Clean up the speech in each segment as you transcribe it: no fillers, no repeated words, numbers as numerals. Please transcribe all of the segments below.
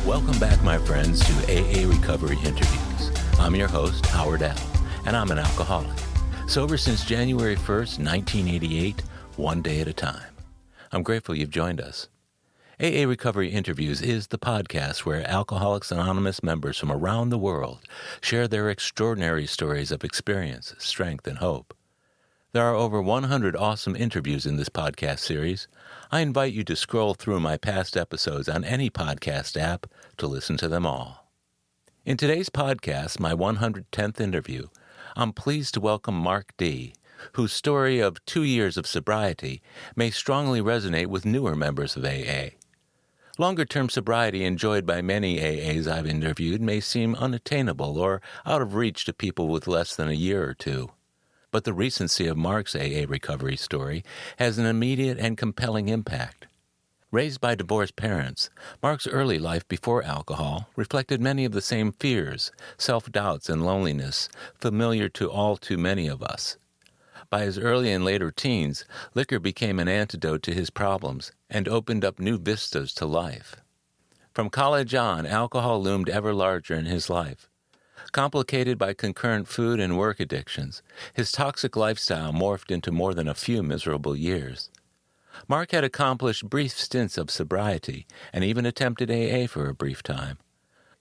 Welcome back, my friends, to AA Recovery Interviews. I'm your host, Howard L., and I'm an alcoholic. Sober since January 1st, 1988, one day at a time. I'm grateful you've joined us. AA Recovery Interviews is the podcast where Alcoholics Anonymous members from around the world share their extraordinary stories of experience, strength, and hope. There are over 100 awesome interviews in this podcast series. I invite you to scroll through my past episodes on any podcast app to listen to them all. In today's podcast, my 110th interview, I'm pleased to welcome Mark D., whose story of 2 years of sobriety may strongly resonate with newer members of AA. Longer-term sobriety enjoyed by many AAs I've interviewed may seem unattainable or out of reach to people with less than a year or two. But the recency of Mark's AA recovery story has an immediate and compelling impact. Raised by divorced parents, Mark's early life before alcohol reflected many of the same fears, self-doubts, and loneliness familiar to all too many of us. By his early and later teens, liquor became an antidote to his problems and opened up new vistas to life. From college on, alcohol loomed ever larger in his life. Complicated by concurrent food and work addictions, his toxic lifestyle morphed into more than a few miserable years. Mark had accomplished brief stints of sobriety and even attempted AA for a brief time.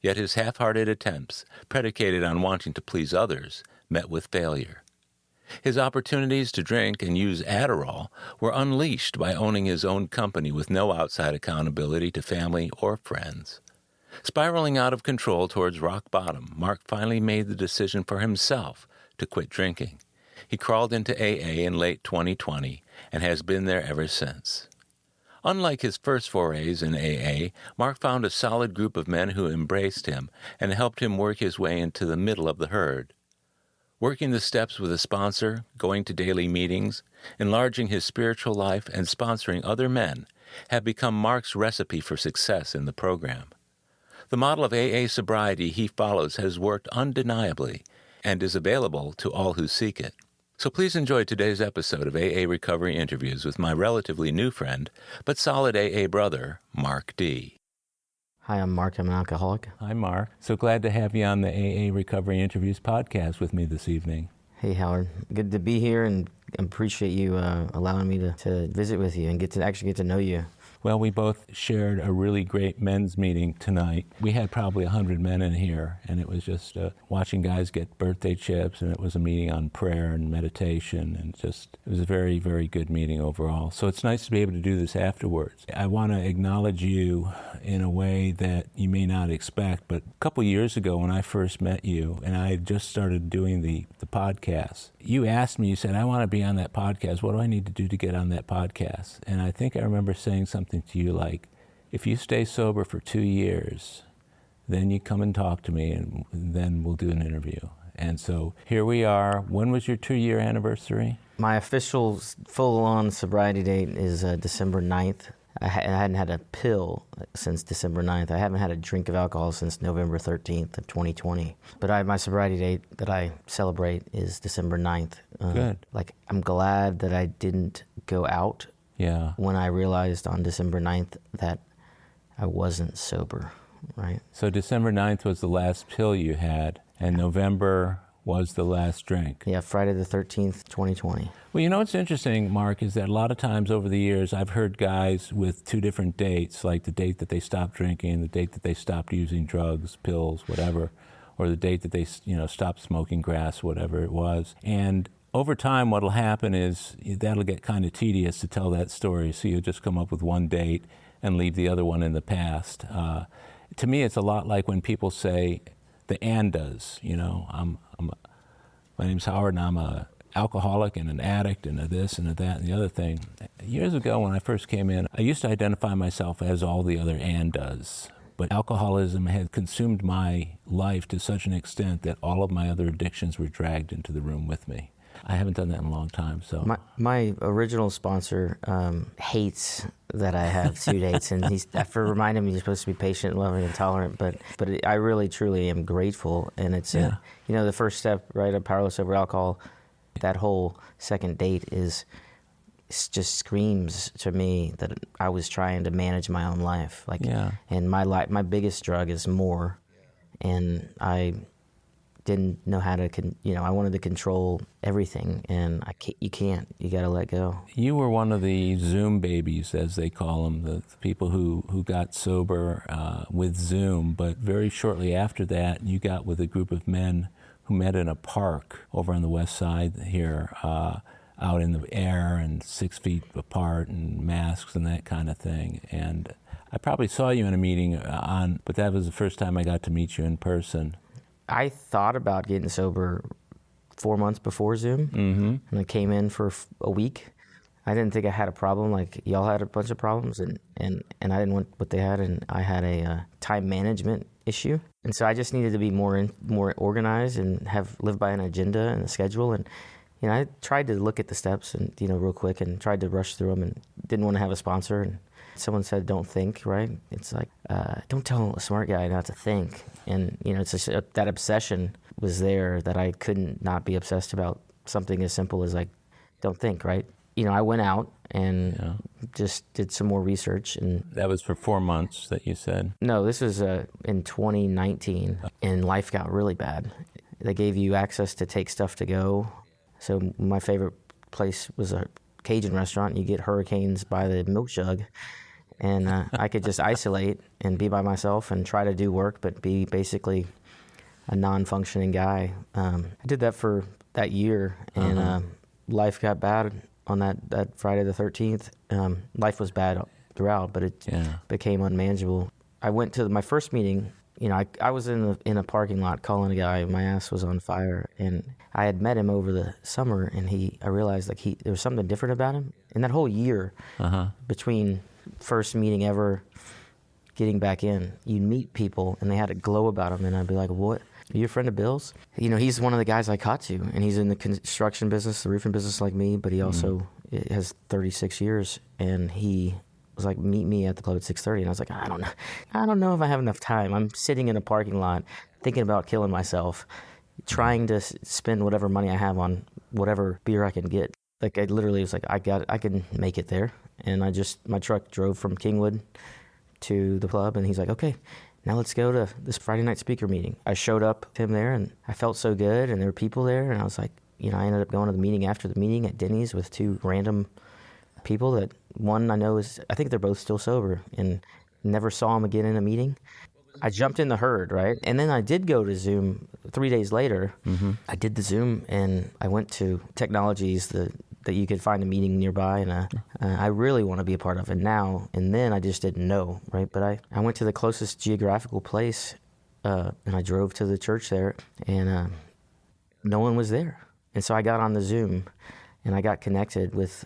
Yet his half-hearted attempts, predicated on wanting to please others, met with failure. His opportunities to drink and use Adderall were unleashed by owning his own company with no outside accountability to family or friends. Spiraling out of control towards rock bottom, Mark finally made the decision for himself to quit drinking. He crawled into AA in late 2020 and has been there ever since. Unlike his first forays in AA, Mark found a solid group of men who embraced him and helped him work his way into the middle of the herd. Working the steps with a sponsor, going to daily meetings, enlarging his spiritual life, and sponsoring other men have become Mark's recipe for success in the program. The model of AA sobriety he follows has worked undeniably and is available to all who seek it. So please enjoy today's episode of AA Recovery Interviews with my relatively new friend, but solid AA brother, Mark D. Hi, I'm Mark. I'm an alcoholic. Hi, Mark. So glad to have you on the AA Recovery Interviews podcast with me this evening. Hey, Howard. Good to be here and appreciate you allowing me to visit with you and get to know you. Well, we both shared a really great men's meeting tonight. We had probably 100 men in here, and it was just watching guys get birthday chips, and it was a meeting on prayer and meditation, and it was a very, very good meeting overall. So it's nice to be able to do this afterwards. I want to acknowledge you in a way that you may not expect, but a couple years ago when I first met you, and I had just started doing the podcast, you asked me, you said, I want to be on that podcast. What do I need to do to get on that podcast? And I think I remember saying something to you like, if you stay sober for 2 years, then you come and talk to me and then we'll do an interview. And so here we are. When was your 2-year anniversary? My official full-on sobriety date is December 9th. I hadn't had a pill since December 9th. I haven't had a drink of alcohol since November 13th of 2020. But my sobriety date that I celebrate is December 9th. Good. I'm glad that I didn't go out when I realized on December 9th that I wasn't sober, right? So December 9th was the last pill you had, and November was the last drink. Yeah, Friday the 13th, 2020. Well, you know what's interesting, Mark, is that a lot of times over the years I've heard guys with 2 different dates, like the date that they stopped drinking, the date that they stopped using drugs, pills, whatever, or the date that they stopped smoking grass, whatever it was. And over time, what'll happen is that'll get kind of tedious to tell that story, so you'll just come up with one date and leave the other one in the past. To me, it's a lot like when people say the andas, my name's Howard and I'm a alcoholic and an addict and a this and a that and the other thing. Years ago when I first came in, I used to identify myself as all the other andas. But alcoholism had consumed my life to such an extent that all of my other addictions were dragged into the room with me. I haven't done that in a long time. So my original sponsor hates that I have 2 dates, and he's after reminding me you're supposed to be patient, loving, and tolerant. But I really, truly am grateful, and it's the first step, right? Of powerless over alcohol. That whole second date is just screams to me that I was trying to manage my own life. Like, Yeah. and my biggest drug is more, and I didn't know how to, I wanted to control everything, and you can't. You got to let go. You were one of the Zoom babies, as they call them, the people who got sober with Zoom. But very shortly after that, you got with a group of men who met in a park over on the west side here, out in the air and 6 feet apart and masks and that kind of thing. And I probably saw you in a meeting but that was the first time I got to meet you in person. I thought about getting sober 4 months before Zoom, and I came in for a week. I didn't think I had a problem like y'all had a bunch of problems, and I didn't want what they had, and I had a time management issue. And so I just needed to be more organized and live by an agenda and a schedule. And I tried to look at the steps and real quick and tried to rush through them, and didn't want to have a sponsor. And someone said, "Don't think," right? It's like, don't tell a smart guy not to think. And it's just that obsession was there that I couldn't not be obsessed about something as simple as like, don't think, right? I went out and just did some more research. And that was for 4 months that you said? No, this was in 2019, and life got really bad. They gave you access to take stuff to go. So my favorite place was a Cajun restaurant. You get hurricanes by the milk jug, and I could just isolate and be by myself and try to do work, but be basically a non-functioning guy. I did that for that year, and life got bad on that Friday the 13th. Life was bad throughout, but it became unmanageable. I went to my first meeting. I was in a parking lot calling a guy. My ass was on fire, and I had met him over the summer, and I realized like there was something different about him. In that whole year between first meeting ever getting back in, you'd meet people, and they had a glow about them, and I'd be like, "What? Are you a friend of Bill's?" He's one of the guys I caught to, and he's in the construction business, the roofing business like me, but he also has 36 years, and he was like, "Meet me at the club at 6:30," and I was like, I don't know if I have enough time. I'm sitting in a parking lot thinking about killing myself, trying to spend whatever money I have on whatever beer I can get. Like, I literally was like, I can make it there. And my truck drove from Kingwood to the club, and he's like, "Okay, now let's go to this Friday night speaker meeting." I showed up to him there, and I felt so good, and there were people there, and I was like, I ended up going to the meeting after the meeting at Denny's with two random people that one I know I think they're both still sober, and never saw them again in a meeting. I jumped in the herd, right? And then I did go to Zoom 3 days later. I did the Zoom, and I went to Technologies that you could find a meeting nearby, and I really want to be a part of it now. And then I just didn't know, right? But I went to the closest geographical place, and I drove to the church there, and no one was there. And so I got on the Zoom, and I got connected with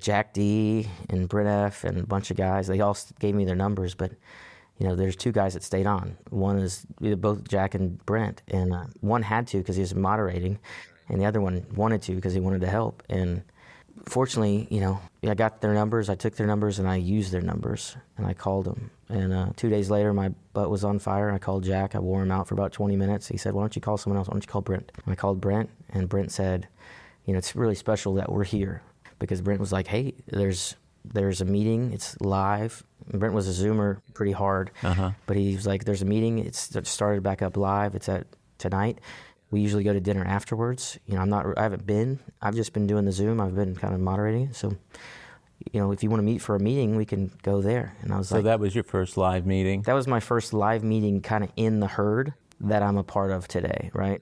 Jack D and Brent F and a bunch of guys. They all gave me their numbers, but there's two guys that stayed on. One is both Jack and Brent, and one had to because he was moderating, and the other one wanted to because he wanted to help. And fortunately, I got their numbers, I took their numbers, and I used their numbers, and I called them. And 2 days later, my butt was on fire. I called Jack. I wore him out for about 20 minutes. He said, "Why don't you call someone else? Why don't you call Brent?" And I called Brent, and Brent said, "It's really special that we're here," because Brent was like, "Hey, there's a meeting. It's live." And Brent was a Zoomer pretty hard, but he was like, "There's a meeting. It's started back up live. It's at tonight. We usually go to dinner afterwards. I haven't been. I've just been doing the Zoom. I've been kind of moderating. So, if you want to meet for a meeting, we can go there." And I was like, so that was your first live meeting? That was my first live meeting, kind of in the herd that I'm a part of today, right?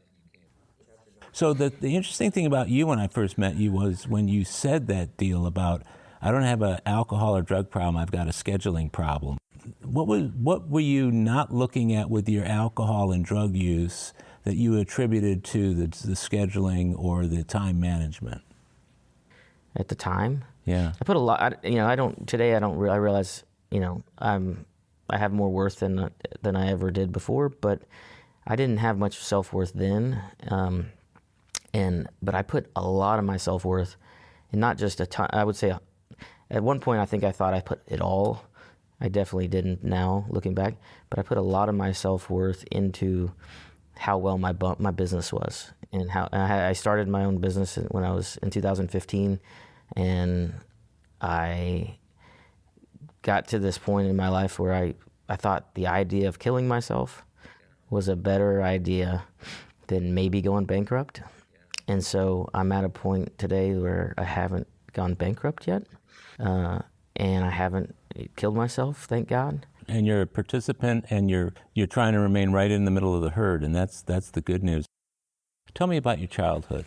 So the interesting thing about you when I first met you was when you said that deal about, "I don't have an alcohol or drug problem, I've got a scheduling problem." What were you not looking at with your alcohol and drug use that you attributed to the scheduling or the time management? At the time? Yeah. I put a lot, I realize, I have more worth than I ever did before, but I didn't have much self-worth then. But I put a lot of my self-worth, and not just a ton. I would say at one point I think I thought I put it all. I definitely didn't now, looking back. But I put a lot of my self-worth into how well my business was. And how I started my own business when I was in 2015. And I got to this point in my life where I thought the idea of killing myself was a better idea than maybe going bankrupt. And so I'm at a point today where I haven't gone bankrupt yet, and I haven't killed myself, thank God. And you're a participant, and you're trying to remain right in the middle of the herd, and that's the good news. Tell me about your childhood.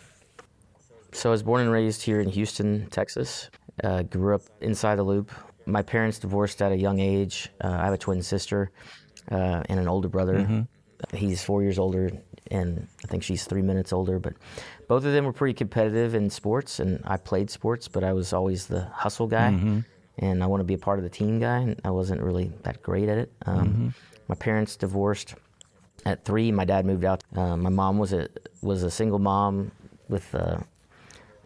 So I was born and raised here in Houston, Texas. Grew up inside the loop. My parents divorced at a young age. I have a twin sister and an older brother. Mm-hmm. He's 4 years older, and I think she's 3 minutes older. But both of them were pretty competitive in sports, and I played sports, but I was always the hustle guy. Mm-hmm. And I want to be a part of the team guy, and I wasn't really that great at it. My parents divorced at 3. My dad moved out. My mom was a single mom with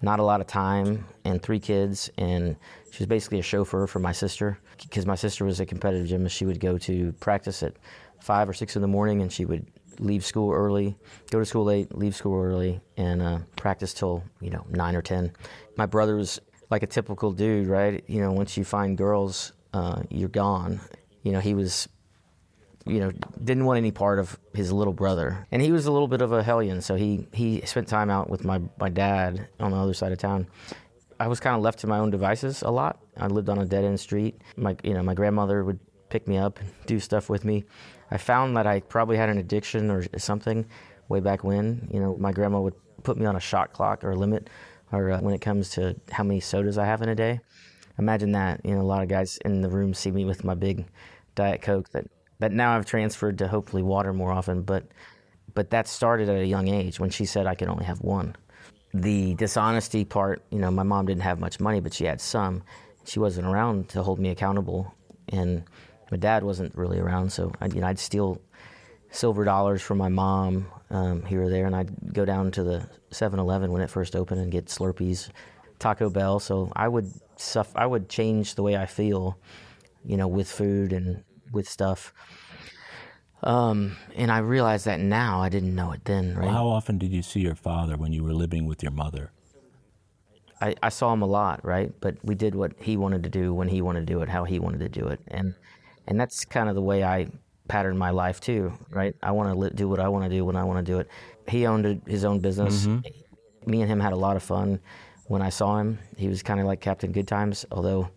not a lot of time and 3 kids, and she was basically a chauffeur for my sister, because my sister was a competitive gymnast. She would go to practice at 5 or 6 in the morning, and she would leave school early, go to school late, leave school early, and practice till 9 or 10. My brother was like a typical dude, right? Once you find girls, you're gone. He was, didn't want any part of his little brother. And he was a little bit of a hellion, so he spent time out with my dad on the other side of town. I was kind of left to my own devices a lot. I lived on a dead-end street. My grandmother would pick me up and do stuff with me. I found that I probably had an addiction or something way back when. My grandma would put me on a shot clock or a limit, or when it comes to how many sodas I have in a day. Imagine that. A lot of guys in the room see me with my big Diet Coke that now I've transferred to hopefully water more often. But that started at a young age when she said I could only have one. The dishonesty part, my mom didn't have much money, but she had some. She wasn't around to hold me accountable, and my dad wasn't really around, so I'd steal silver dollars from my mom here or there, and I'd go down to the 7-Eleven when it first opened and get Slurpees, Taco Bell. So I would change the way I feel, with food and with stuff. And I realize that now. I didn't know it then, right? Well, how often did you see your father when you were living with your mother? I saw him a lot, right? But we did what he wanted to do when he wanted to do it, how he wanted to do it. And that's kind of the way I pattern my life too, right? I want to do what I want to do when I want to do it. He owned his own business. Mm-hmm. Me and him had a lot of fun when I saw him. He was kind of like Captain Good Times, although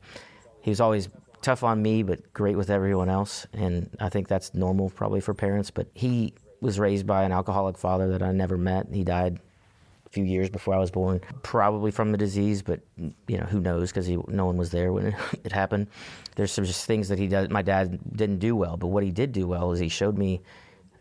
he was always tough on me, but great with everyone else. And I think that's normal probably for parents. But he was raised by an alcoholic father that I never met. He died a few years before I was born, probably from the disease, but who knows, because no one was there when it happened. There's some just things that my dad didn't do well, but what he did do well is he showed me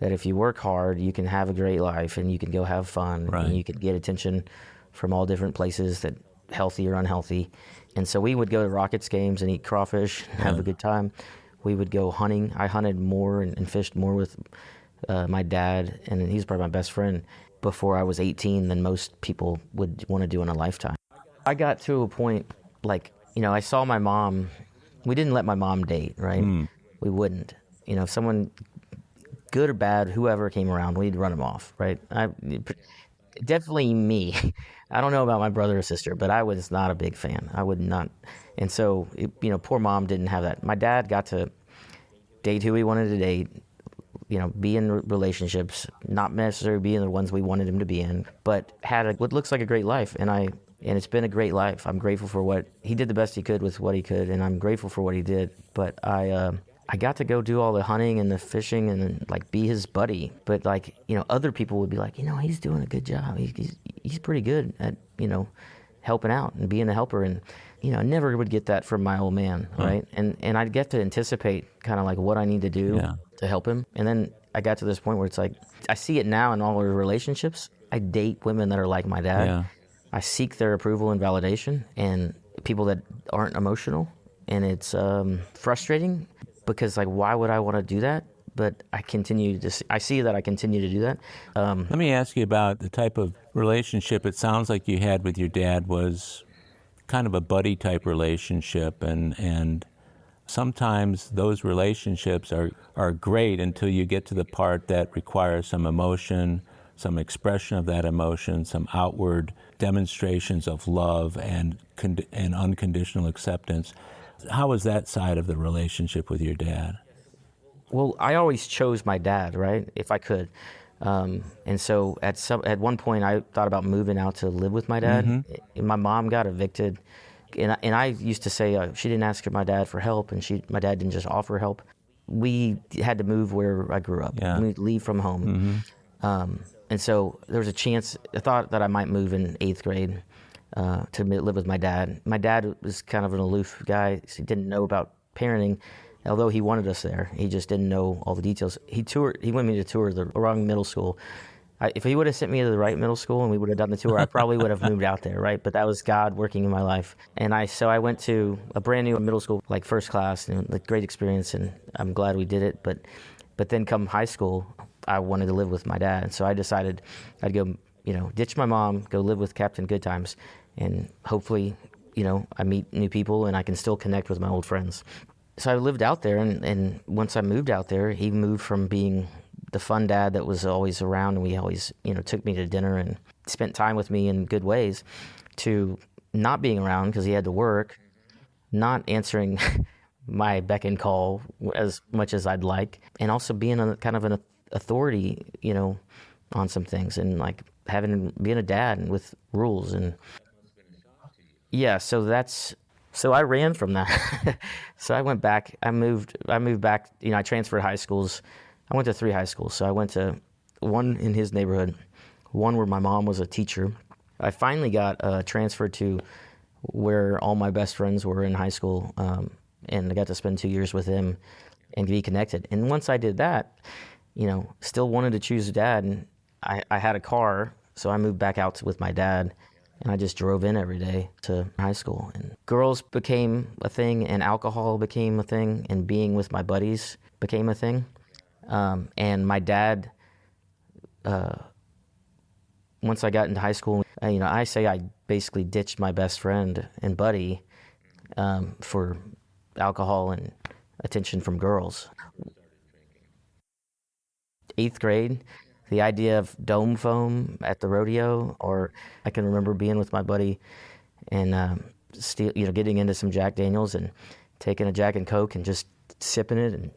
that if you work hard, you can have a great life, and you can go have fun, right, and you can get attention from all different places, that healthy or unhealthy. And so we would go to Rockets games and eat crawfish and have a good time. We would go hunting. I hunted more and fished more with my dad, and he's probably my best friend, before I was 18 than most people would want to do in a lifetime. I got to a point, I saw my mom. We didn't let my mom date, right? We wouldn't. If someone, good or bad, whoever came around, we'd run them off, right? Definitely me. I don't know about my brother or sister, but I was not a big fan. I would not. And so, poor mom didn't have that. My dad got to date who he wanted to date, be in relationships, not necessarily be in the ones we wanted him to be in, but had what looks like a great life. And it's been a great life. I'm grateful for what he did, the best he could with what he could, and I'm grateful for what he did. But I got to go do all the hunting and the fishing and be his buddy. But other people would be like, he's doing a good job. He's pretty good at helping out and being a helper. And I never would get that from my old man, right? And I'd get to anticipate kind of what I need to do to help him. And then I got to this point where it's I see it now in all our relationships. I date women that are like my dad. Yeah. I seek their approval and validation, and people that aren't emotional. And it's frustrating, because why would I want to do that? But I see that I continue to do that. Let me ask you about the type of relationship it sounds like you had with your dad. Was kind of a buddy type relationship, and sometimes those relationships are great until you get to the part that requires some emotion, some expression of that emotion, some outward demonstrations of love and unconditional acceptance. How was that side of the relationship with your dad? Well, I always chose my dad, right, if I could. And so at one point, I thought about moving out to live with my dad. And my mom got evicted. And I used to say she didn't ask my dad for help, and my dad didn't just offer help. We had to move where I grew up. Yeah. We leave from home. And so there was I thought that I might move in 8th grade to live with my dad. My dad was kind of an aloof guy. He didn't know about parenting, although he wanted us there. He just didn't know all the details. He wanted me to tour the wrong middle school. If he would have sent me to the right middle school and we would have done the tour, I probably would have moved out there, right? But that was God working in my life. And I went to a brand new middle school, like first class, and like great experience, and I'm glad we did it. But then come high school, I wanted to live with my dad. So I decided I'd go, ditch my mom, go live with Captain Goodtimes, and hopefully, I meet new people and I can still connect with my old friends. So I lived out there, and once I moved out there, he moved from being the fun dad that was always around, and we always, took me to dinner and spent time with me in good ways, to not being around because he had to work, not answering my beck and call as much as I'd like, and also being kind of an authority, on some things, and like being a dad with rules. And yeah, so I ran from that. So I went back. I moved back. I transferred high schools. I went to 3 high schools. So I went to one in his neighborhood, one where my mom was a teacher. I finally got transferred to where all my best friends were in high school, and I got to spend 2 years with them and be connected. And once I did that, still wanted to choose a dad. And I had a car, so I moved back out with my dad. And I just drove in every day to high school. And girls became a thing, and alcohol became a thing, and being with my buddies became a thing. And my dad, once I got into high school, I say I basically ditched my best friend and buddy for alcohol and attention from girls. 8th grade. The idea of dome foam at the rodeo, or I can remember being with my buddy and getting into some Jack Daniels and taking a Jack and Coke and just sipping it and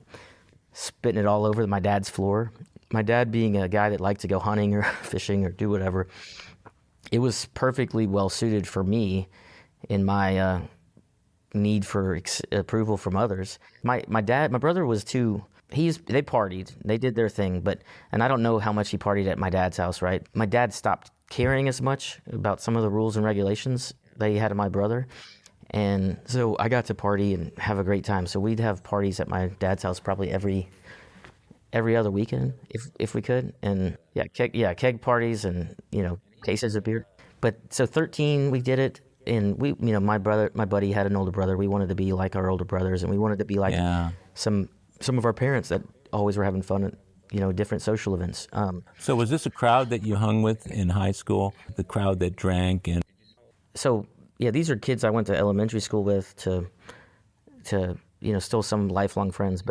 spitting it all over my dad's floor. My dad being a guy that liked to go hunting or fishing or do whatever, it was perfectly well suited for me in my need for approval from others. My brother was too. They partied, they did their thing, and I don't know how much he partied at my dad's house, right? My dad stopped caring as much about some of the rules and regulations that he had of my brother. And so I got to party and have a great time. So we'd have parties at my dad's house probably every other weekend if we could. And keg parties and, cases of beer. But so 13, we did it. And we, my buddy had an older brother. We wanted to be like our older brothers, and we wanted to be like some of our parents that always were having fun at, different social events. So was this a crowd that you hung with in high school, the crowd that drank? And so, yeah, these are kids I went to elementary school with to still some lifelong friends,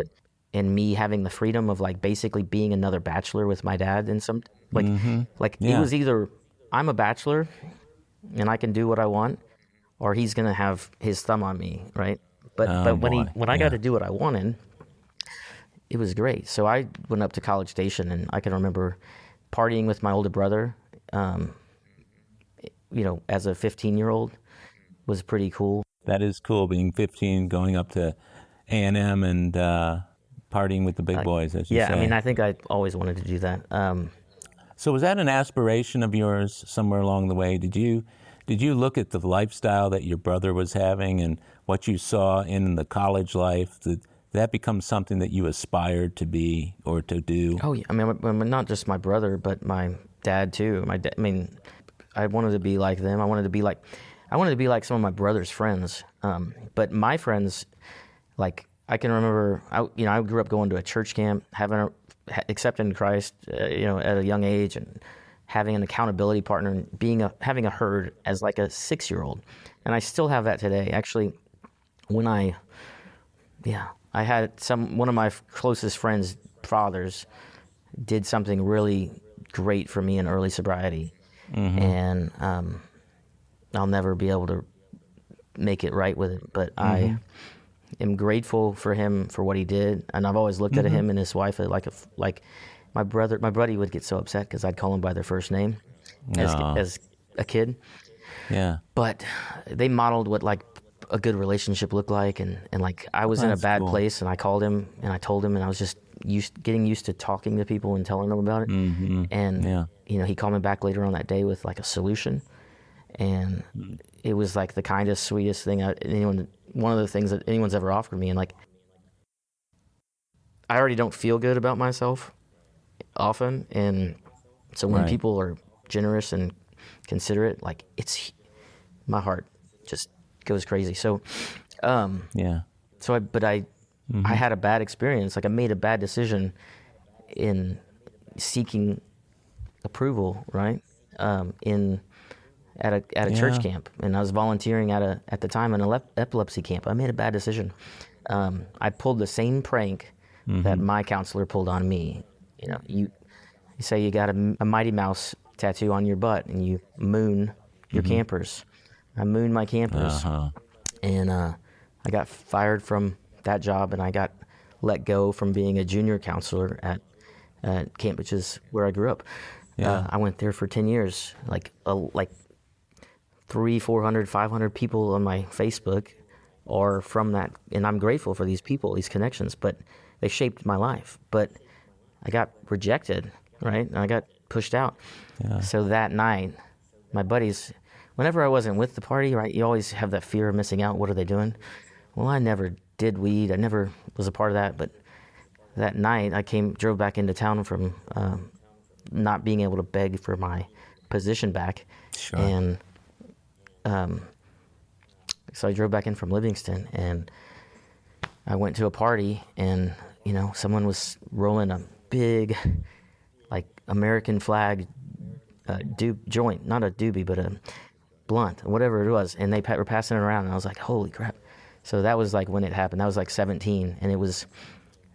and me having the freedom of like basically being another bachelor with my dad and some, it was either I'm a bachelor and I can do what I want, or he's going to have his thumb on me, right? But when I got to do what I wanted, it was great. So I went up to College Station, and I can remember partying with my older brother, as a 15-year-old was pretty cool. That is cool, being 15, going up to A&M and partying with the big boys, as you say. Yeah, I mean, I think I always wanted to do that. So was that an aspiration of yours somewhere along the way? Did you look at the lifestyle that your brother was having and what you saw in the college life? Did that become something that you aspired to be or to do? Oh, yeah. I mean, not just my brother, but my dad, too. I wanted to be like them. I wanted to be like some of my brother's friends. But my friends, like, I can remember, I grew up going to a church camp, accepting Christ, at a young age, and having an accountability partner, and having a herd as like a 6-year-old. And I still have that today. Actually, when I had one of my closest friends' fathers did something really great for me in early sobriety. Mm-hmm. And I'll never be able to make it right with it. But I am grateful for him for what he did. And I've always looked at him and his wife like my buddy would get so upset because I'd call him by their first name as a kid. Yeah. But they modeled what like a good relationship looked like, and like I was in a bad place, and I called him and I told him, and I was just getting used to talking to people and telling them about it. And he called me back later on that day with like a solution, and it was like the kindest, sweetest thing one of the things that anyone's ever offered me. And like I already don't feel good about myself often, and so when people are generous and considerate, like my heart just goes crazy. So I had a bad experience. Like I made a bad decision in seeking approval, right? At a church camp, and I was volunteering at the time an epilepsy camp. I made a bad decision. I pulled the same prank that my counselor pulled on me. You say you got a Mighty Mouse tattoo on your butt, and you moon your campers. I mooned my campers, and I got fired from that job, and I got let go from being a junior counselor at camp, which is where I grew up. I went there for 10 years, like 300, 400, 500 people on my Facebook are from that, and I'm grateful for these people, these connections, but they shaped my life. But I got rejected, right? And I got pushed out. So that night, my buddies, whenever I wasn't with the party, right, you always have that fear of missing out. What are they doing? Well, I never did weed. I never was a part of that. But that night, I drove back into town from not being able to beg for my position back. Sure. And so I drove back in from Livingston, and I went to a party, and someone was rolling a big, like American flag joint, not a doobie, but a blunt, whatever it was, and they were passing it around, and I was like, holy crap. So that was like when it happened. That was like 17, and it was,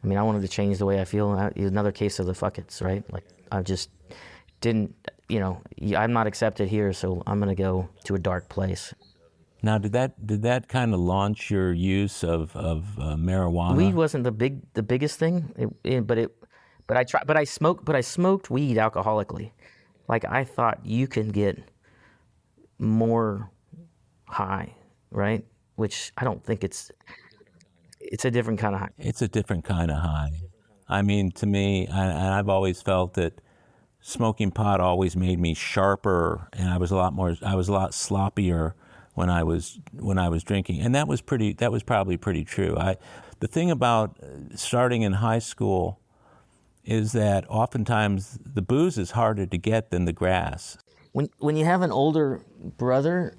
I wanted to change the way I feel. It was another case of the fuck it's, right? Like I just didn't, I'm not accepted here, so I'm going to go to a dark place. Now, did that kind of launch your use of marijuana? Weed wasn't the biggest thing, but I smoked weed alcoholically. Like I thought you can get more high, right? Which I don't think it's a different kind of high. It's a different kind of high. To me, I've always felt that smoking pot always made me sharper, and I was a lot sloppier when I was drinking, and that was probably pretty true. The thing about starting in high school is that oftentimes the booze is harder to get than the grass. When you have an older brother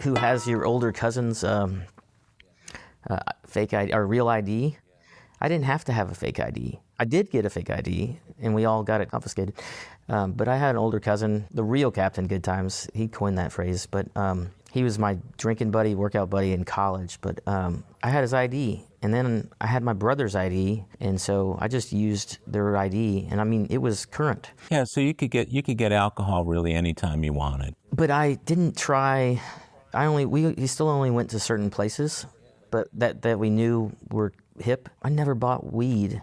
who has your older cousin's fake ID or real ID, I didn't have to have a fake ID. I did get a fake ID, and we all got it confiscated. But I had an older cousin, the real Captain Good Times. He coined that phrase, but he was my drinking buddy, workout buddy in college. But I had his ID, and then I had my brother's ID, and so I just used their ID, and it was current. Yeah, so you could get alcohol really anytime you wanted. But I didn't try. We still only went to certain places, but that we knew were hip. I never bought weed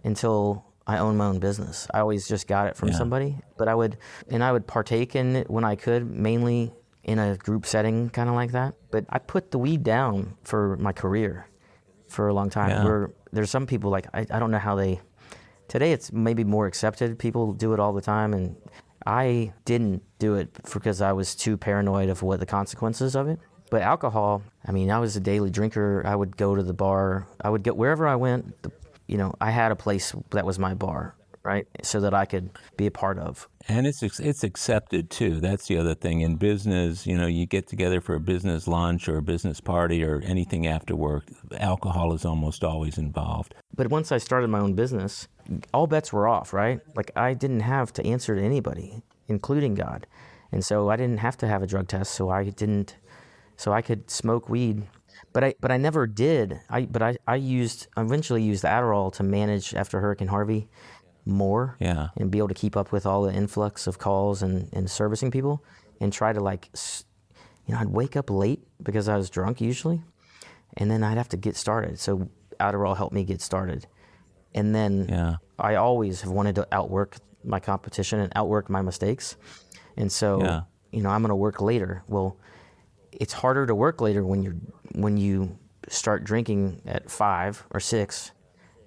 until I owned my own business. I always just got it from somebody, but I would partake in it when I could, mainly in a group setting, kind of like that. But I put the weed down for my career for a long time. Yeah. There's some people, like, I don't know how today it's maybe more accepted. People do it all the time, and I didn't do it because I was too paranoid of what the consequences of it. But alcohol, I was a daily drinker. I would go to the bar. I would go wherever I went. I had a place that was my bar, right? So that I could be a part of. And it's accepted too. That's the other thing. In business, you get together for a business lunch or a business party or anything after work, alcohol is almost always involved. But once I started my own business, all bets were off, right? Like I didn't have to answer to anybody, including God. And so I didn't have to have a drug test, so I could smoke weed. But I never did. I eventually used Adderall to manage after Hurricane Harvey, more Yeah. and be able to keep up with all the influx of calls and servicing people, and try to I'd wake up late because I was drunk usually, and then I'd have to get started. So Adderall helped me get started. And then Yeah. I always have wanted to outwork my competition and outwork my mistakes. And so, Yeah. I'm going to work later. Well, it's harder to work later when you start drinking at 5 or 6,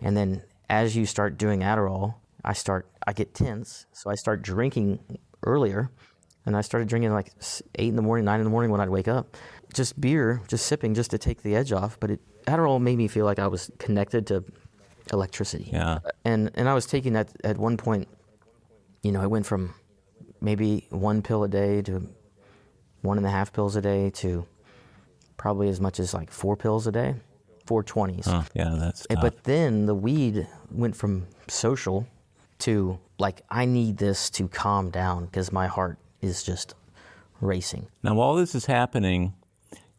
and then as you start doing Adderall, I get tense, so I start drinking earlier, and I started drinking like 8 in the morning, 9 in the morning when I'd wake up. Just beer, just sipping, just to take the edge off. But Adderall made me feel like I was connected to electricity. Yeah. And I was taking that at one point. I went from maybe 1 pill a day to 1.5 pills a day to probably as much as like 4 pills a day, 4 20s. Oh, yeah, that's tough. But then the weed went from social to like, I need this to calm down because my heart is just racing. Now, while this is happening,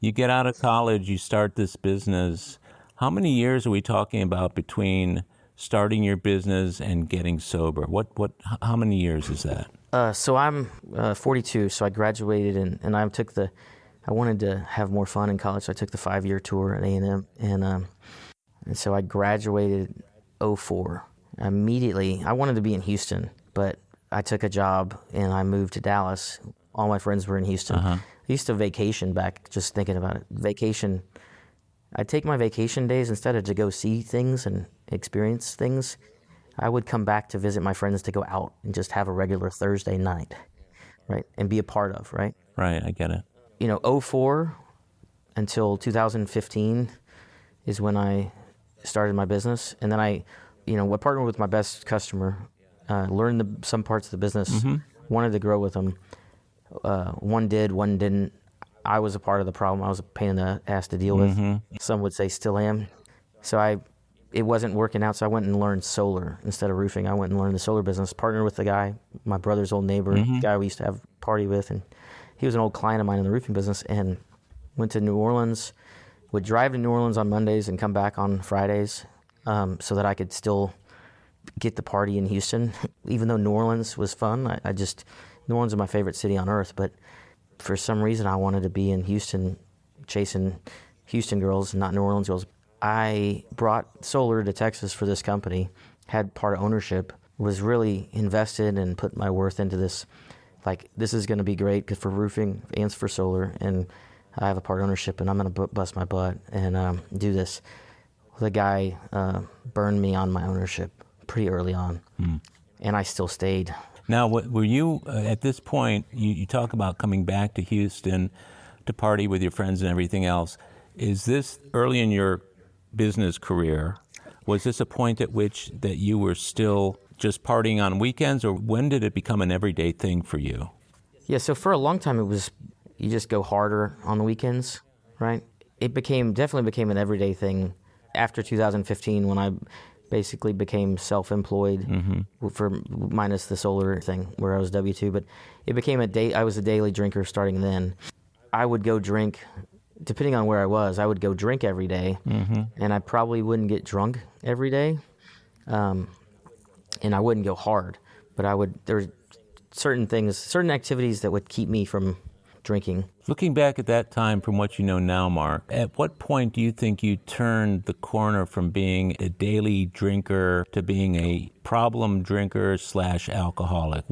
you get out of college, you start this business. How many years are we talking about between starting your business and getting sober? How many years is that? So I'm 42, so I graduated and I wanted to have more fun in college, so I took the 5-year tour at A&M, and so I graduated 04. Immediately, I wanted to be in Houston, but I took a job and I moved to Dallas. All my friends were in Houston. Uh-huh. I used to vacation back, just thinking about it. Vacation, I'd take my vacation days instead of to go see things and experience things. I would come back to visit my friends, to go out and just have a regular Thursday night, right? And be a part of, right? Right, I get it. 04 until 2015 is when I started my business. And then I partnered with my best customer, learned some parts of the business, wanted to grow with them. One did, one didn't. I was a part of the problem. I was a pain in the ass to deal with. Some would say still am. So it wasn't working out, so I went and learned solar instead of roofing. I went and learned the solar business, partnered with the guy, my brother's old neighbor, the guy we used to have a party with, and he was an old client of mine in the roofing business, and went to New Orleans, would drive to New Orleans on Mondays and come back on Fridays, so that I could still get the party in Houston. Even though New Orleans was fun, New Orleans is my favorite city on earth, but for some reason I wanted to be in Houston chasing Houston girls, not New Orleans girls. I brought solar to Texas for this company, had part ownership, was really invested and put my worth into this. Like, this is going to be great for roofing and for solar, and I have a part ownership, and I'm going to bust my butt and do this. The guy burned me on my ownership pretty early on, and I still stayed. Now, were you, at this point, you talk about coming back to Houston to party with your friends and everything else. Is this early in your business career? Was this a point at which that you were still just partying on weekends, or when did it become an everyday thing for you? Yeah, so for a long time it was, you just go harder on the weekends, right? It definitely became an everyday thing after 2015, when I basically became self-employed for minus the solar thing where I was W-2, but it became I was a daily drinker starting then. I would go drink, depending on where I would go drink every day, and I probably wouldn't get drunk every day, and I wouldn't go hard, but there were certain activities that would keep me from drinking. Looking back at that time from what you know now, Mark, at what point do you think you turned the corner from being a daily drinker to being a problem drinker / alcoholic?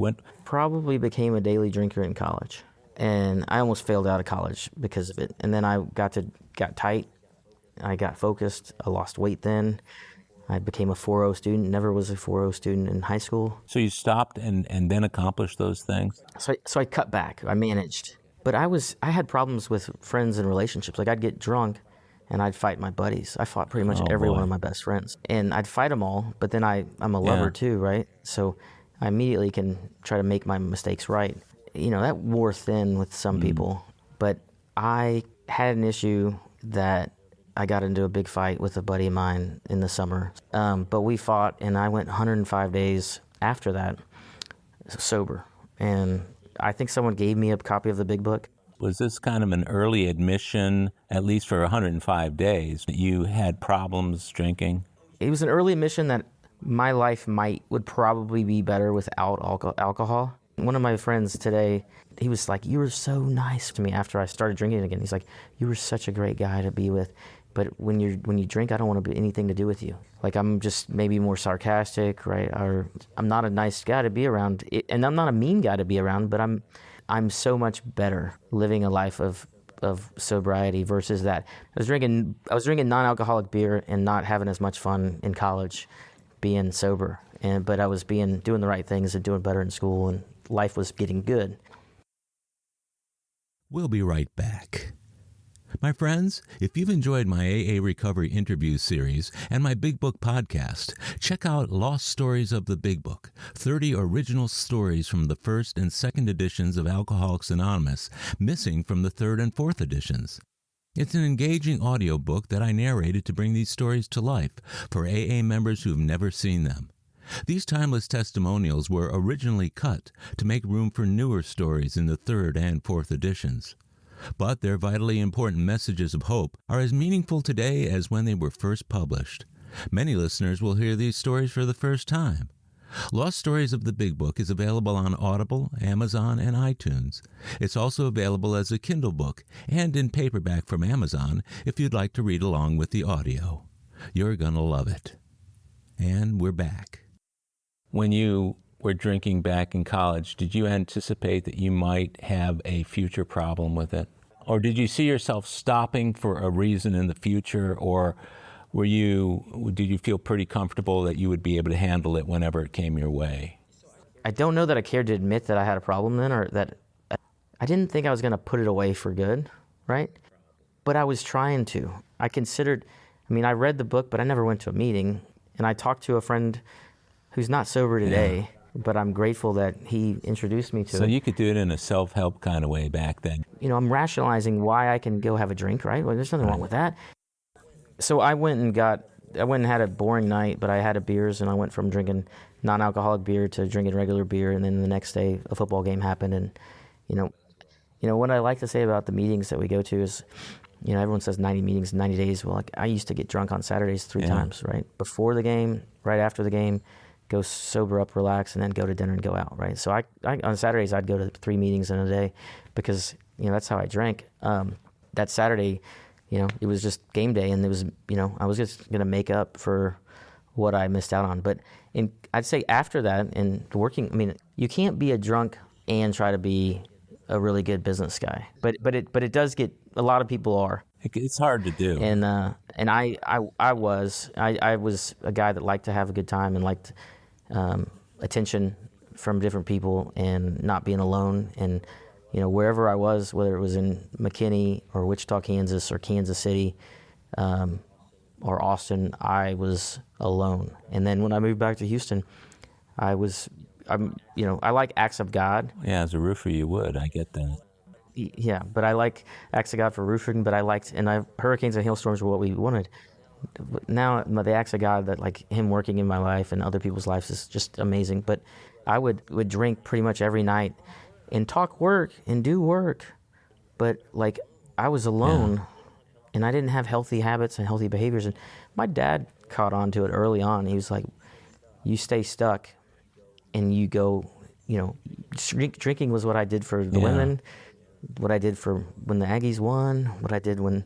Probably became a daily drinker in college. And I almost failed out of college because of it. And then I got tight. I got focused. I lost weight then. I became a 4.0 student. Never was a 4.0 student in high school. So you stopped and then accomplished those things? So I cut back. I managed. But I had problems with friends and relationships. Like, I'd get drunk and I'd fight my buddies. I fought pretty much every one of my best friends. And I'd fight them all, but then I'm a lover too, right? So I immediately can try to make my mistakes right. That wore thin with some people. But I had an issue that I got into a big fight with a buddy of mine in the summer. But we fought, and I went 105 days after that sober. And I think someone gave me a copy of the Big Book. Was this kind of an early admission, at least for 105 days, that you had problems drinking? It was an early admission that my life would probably be better without alcohol. One of my friends today, he was like, "You were so nice to me after I started drinking again." He's like, "You were such a great guy to be with, but when you drink, I don't want to be anything to do with you. Like, I'm just maybe more sarcastic, right? Or I'm not a nice guy to be around, and I'm not a mean guy to be around. But I'm so much better living a life of sobriety versus that. I was drinking non-alcoholic beer and not having as much fun in college, being sober, but I was doing the right things and doing better in school, and life was getting good." We'll be right back. My friends, if you've enjoyed my AA Recovery interview series and my Big Book podcast, check out Lost Stories of the Big Book, 30 original stories from the first and second editions of Alcoholics Anonymous, missing from the third and fourth editions. It's an engaging audiobook that I narrated to bring these stories to life for AA members who have never seen them. These timeless testimonials were originally cut to make room for newer stories in the third and fourth editions. But their vitally important messages of hope are as meaningful today as when they were first published. Many listeners will hear these stories for the first time. Lost Stories of the Big Book is available on Audible, Amazon, and iTunes. It's also available as a Kindle book and in paperback from Amazon if you'd like to read along with the audio. You're gonna love it. And we're back. When you were drinking back in college, did you anticipate that you might have a future problem with it? Or did you see yourself stopping for a reason in the future, or did you feel pretty comfortable that you would be able to handle it whenever it came your way? I don't know that I cared to admit that I had a problem then, or that I didn't think I was going to put it away for good, right? But I was trying to. I read the book, but I never went to a meeting, and I talked to a friend who's not sober today, but I'm grateful that he introduced me to it. So you could do it in a self-help kind of way back then. I'm rationalizing why I can go have a drink, right? Well, there's nothing wrong with that. So I went and had a boring night, but I had a beers, and I went from drinking non-alcoholic beer to drinking regular beer, and then the next day a football game happened, and what I like to say about the meetings that we go to is, everyone says 90 meetings in 90 days. Well, I used to get drunk on Saturdays 3 times, right? Before the game, right after the game, go sober up, relax, and then go to dinner and go out, right? So I on Saturdays, I'd go to 3 meetings in a day because, that's how I drank. That Saturday, it was just game day, and it was, I was just going to make up for what I missed out on. But I'd say after that, and working, you can't be a drunk and try to be a really good business guy. But it does get, a lot of people are. It's hard to do. And I was a guy that liked to have a good time and liked attention from different people and not being alone. And, wherever I was, whether it was in McKinney or Wichita, Kansas, or Kansas City, or Austin, I was alone. And then when I moved back to Houston, I like acts of God. Yeah, as a roofer you would, I get that. Yeah, but I like acts of God for roofing, but hurricanes and hailstorms were what we wanted. But now the acts of God, that like him working in my life and other people's lives, is just amazing. But I would drink pretty much every night and talk work and do work, but like I was alone, and I didn't have healthy habits and healthy behaviors. And my dad caught on to it early on. He was like, "You stay stuck, and you go." Drinking was what I did for the women, what I did for when the Aggies won, what I did when,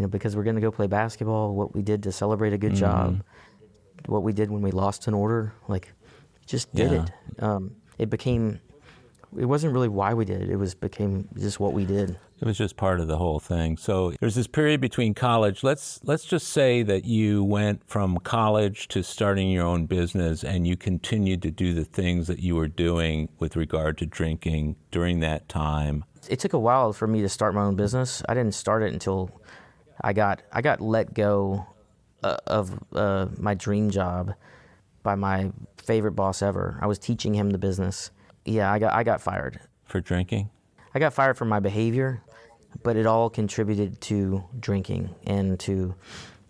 because we're going to go play basketball, what we did to celebrate a good job, what we did when we lost an order, like just did it. It wasn't really why we did it. It became just what we did. It was just part of the whole thing. So there's this period between college. Let's just say that you went from college to starting your own business, and you continued to do the things that you were doing with regard to drinking during that time. It took a while for me to start my own business. I didn't start it until I got let go of my dream job by my favorite boss ever. I was teaching him the business. Yeah, I got fired. For drinking? I got fired for my behavior, but it all contributed to drinking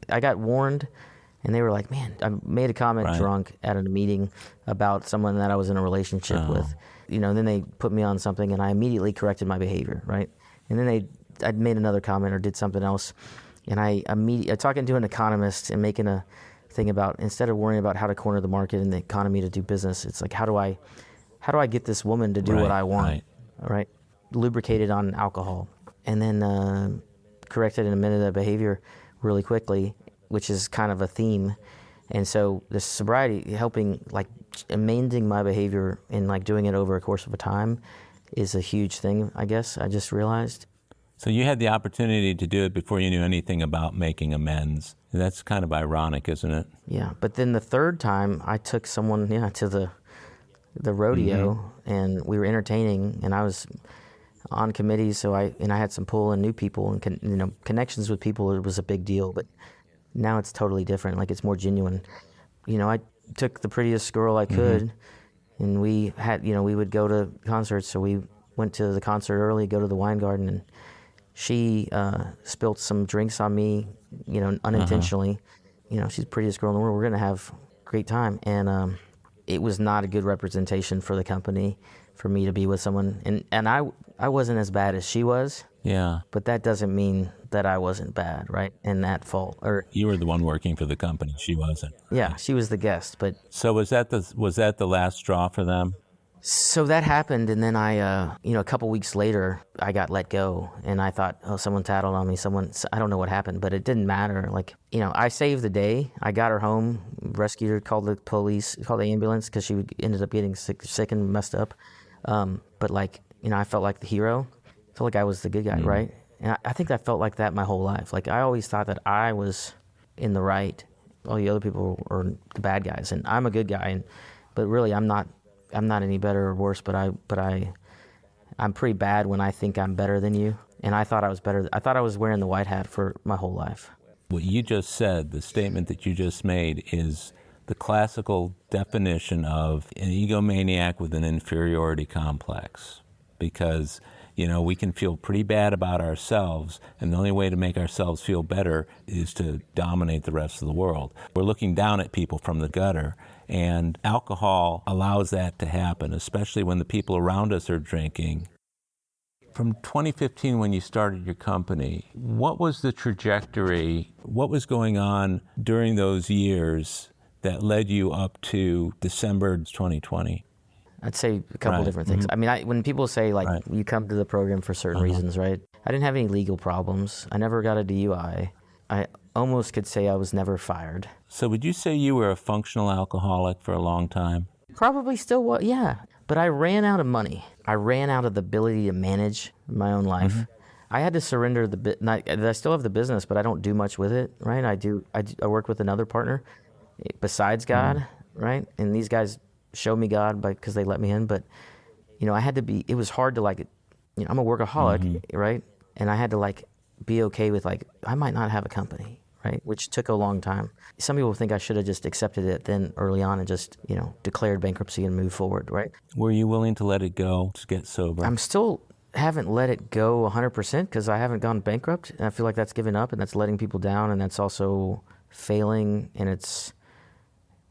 I got warned, and they were like, "Man," I made a comment drunk at a meeting about someone that I was in a relationship with. Then they put me on something, and I immediately corrected my behavior, right? And then I'd made another comment or did something else, and I talking to an economist and making a thing about, instead of worrying about how to corner the market and the economy to do business, it's like, how do I get this woman to do what I want, right? Lubricated on alcohol, and then corrected and amended that behavior really quickly, which is kind of a theme. And so the sobriety, helping like amending my behavior and like doing it over a course of a time is a huge thing, I guess. I just realized. So you had the opportunity to do it before you knew anything about making amends. That's kind of ironic, isn't it? Yeah, but then the third time I took someone to the rodeo, and we were entertaining, and I was on committees, so I had some pull and new people and connections with people. It was a big deal, but now it's totally different. Like, it's more genuine. I took the prettiest girl I could, and we had we would go to concerts, so we went to the concert early, go to the wine garden, and she spilled some drinks on me, unintentionally. She's the prettiest girl in the world. We're gonna have a great time, and it was not a good representation for the company for me to be with someone, and I wasn't as bad as she was. Yeah. But that doesn't mean that I wasn't bad, right? And at fault. Or you were the one working for the company. She wasn't. Yeah, she was the guest. But so was that the last straw for them? So that happened, and then I, a couple weeks later, I got let go, and I thought, oh, someone tattled on me. I don't know what happened, but it didn't matter. Like, I saved the day. I got her home, rescued her, called the police, called the ambulance because she ended up getting sick and messed up. But like, I felt like the hero. I felt like I was the good guy, right? And I think I felt like that my whole life. Like, I always thought that I was in the right. All the other people are the bad guys, and I'm a good guy. But really, I'm not any better or worse. But I'm pretty bad when I think I'm better than you. And I thought I was better. I thought I was wearing the white hat for my whole life. What you just said, the statement that you just made, is the classical definition of an egomaniac with an inferiority complex. Because we can feel pretty bad about ourselves, and the only way to make ourselves feel better is to dominate the rest of the world. We're looking down at people from the gutter, and alcohol allows that to happen, especially when the people around us are drinking. From 2015, when you started your company, what was the trajectory? What was going on during those years that led you up to December 2020? I'd say a couple different things. I mean, when people say, like, you come to the program for certain reasons, right? I didn't have any legal problems. I never got a DUI. I almost could say I was never fired. So would you say you were a functional alcoholic for a long time? Probably still was, yeah. But I ran out of money. I ran out of the ability to manage my own life. I had to surrender I still have the business, but I don't do much with it, right? I work with another partner besides God, right? And these guys show me God because they let me in, but I had to be. It was hard to I'm a workaholic, right? And I had to be okay with I might not have a company, right? Which took a long time. Some people think I should have just accepted it then early on and just declared bankruptcy and moved forward, right? Were you willing to let it go to get sober? I'm still haven't let it go 100% because I haven't gone bankrupt, and I feel like that's giving up, and that's letting people down, and that's also failing, and it's.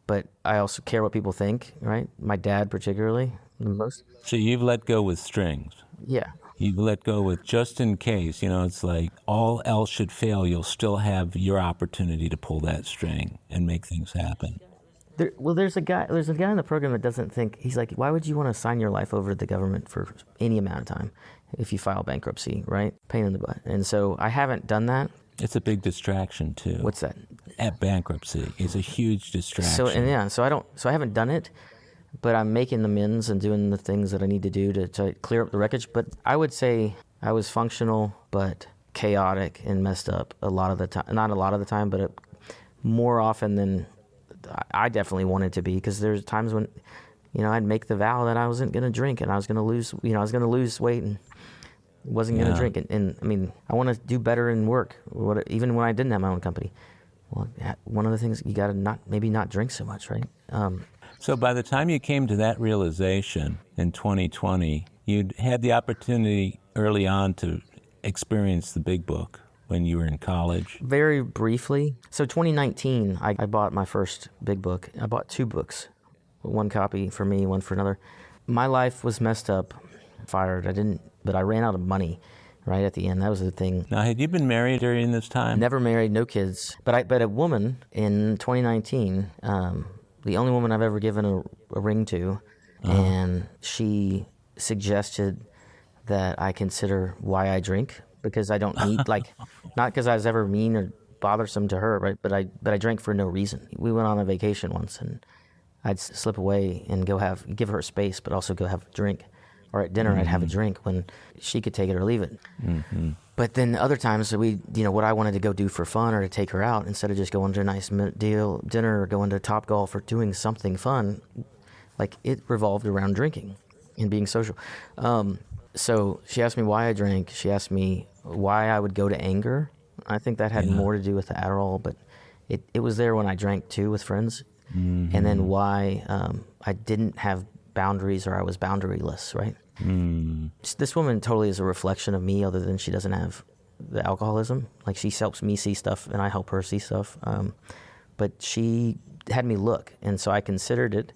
But I also care what people think, right? My dad particularly, the most. So you've let go with strings. Yeah. You've let go with just in case, it's like all else should fail, you'll still have your opportunity to pull that string and make things happen. There's a guy in the program that doesn't think, he's like, why would you want to sign your life over to the government for any amount of time if you file bankruptcy, right? Pain in the butt. And so I haven't done that. It's a big distraction too. What's that? At bankruptcy, it's a huge distraction. So I haven't done it, but I'm making amends and doing the things that I need to do to clear up the wreckage. But I would say I was functional, but chaotic and messed up a lot of the time. Not a lot of the time, but more often than I definitely wanted to be. Because there's times when, I'd make the vow that I wasn't going to drink and I was going to lose. I was going to lose weight and wasn't going to drink. And I mean, I want to do better in work, even when I didn't have my own company. Well, one of the things, you got to maybe not drink so much, right? So by the time you came to that realization in 2020, you'd had the opportunity early on to experience the big book when you were in college. Very briefly. So 2019, I bought my first big book. I bought 2 books, one copy for me, one for another. My life was messed up, fired. But I ran out of money. right at the end. That was the thing. Now, had you been married during this time? Never married, no kids. But a woman in 2019, the only woman I've ever given a ring to, and she suggested that I consider why I drink, because I don't need, like, not because I was ever mean or bothersome to her, right? But I drank for no reason. We went on a vacation once, and I'd slip away and give her space, but also go have a drink. Or at dinner, I'd have a drink when she could take it or leave it. Mm-hmm. But then other times, what I wanted to go do for fun or to take her out, instead of just going to a nice dinner or going to Topgolf or doing something fun, like, it revolved around drinking and being social. So she asked me why I drank. She asked me why I would go to anger. I think that had more to do with the Adderall, but it was there when I drank too with friends. Mm-hmm. And then why I didn't have boundaries, or I was boundaryless, right? This woman totally is a reflection of me, other than she doesn't have the alcoholism. Like, she helps me see stuff and I help her see stuff. But she had me look, and so I considered it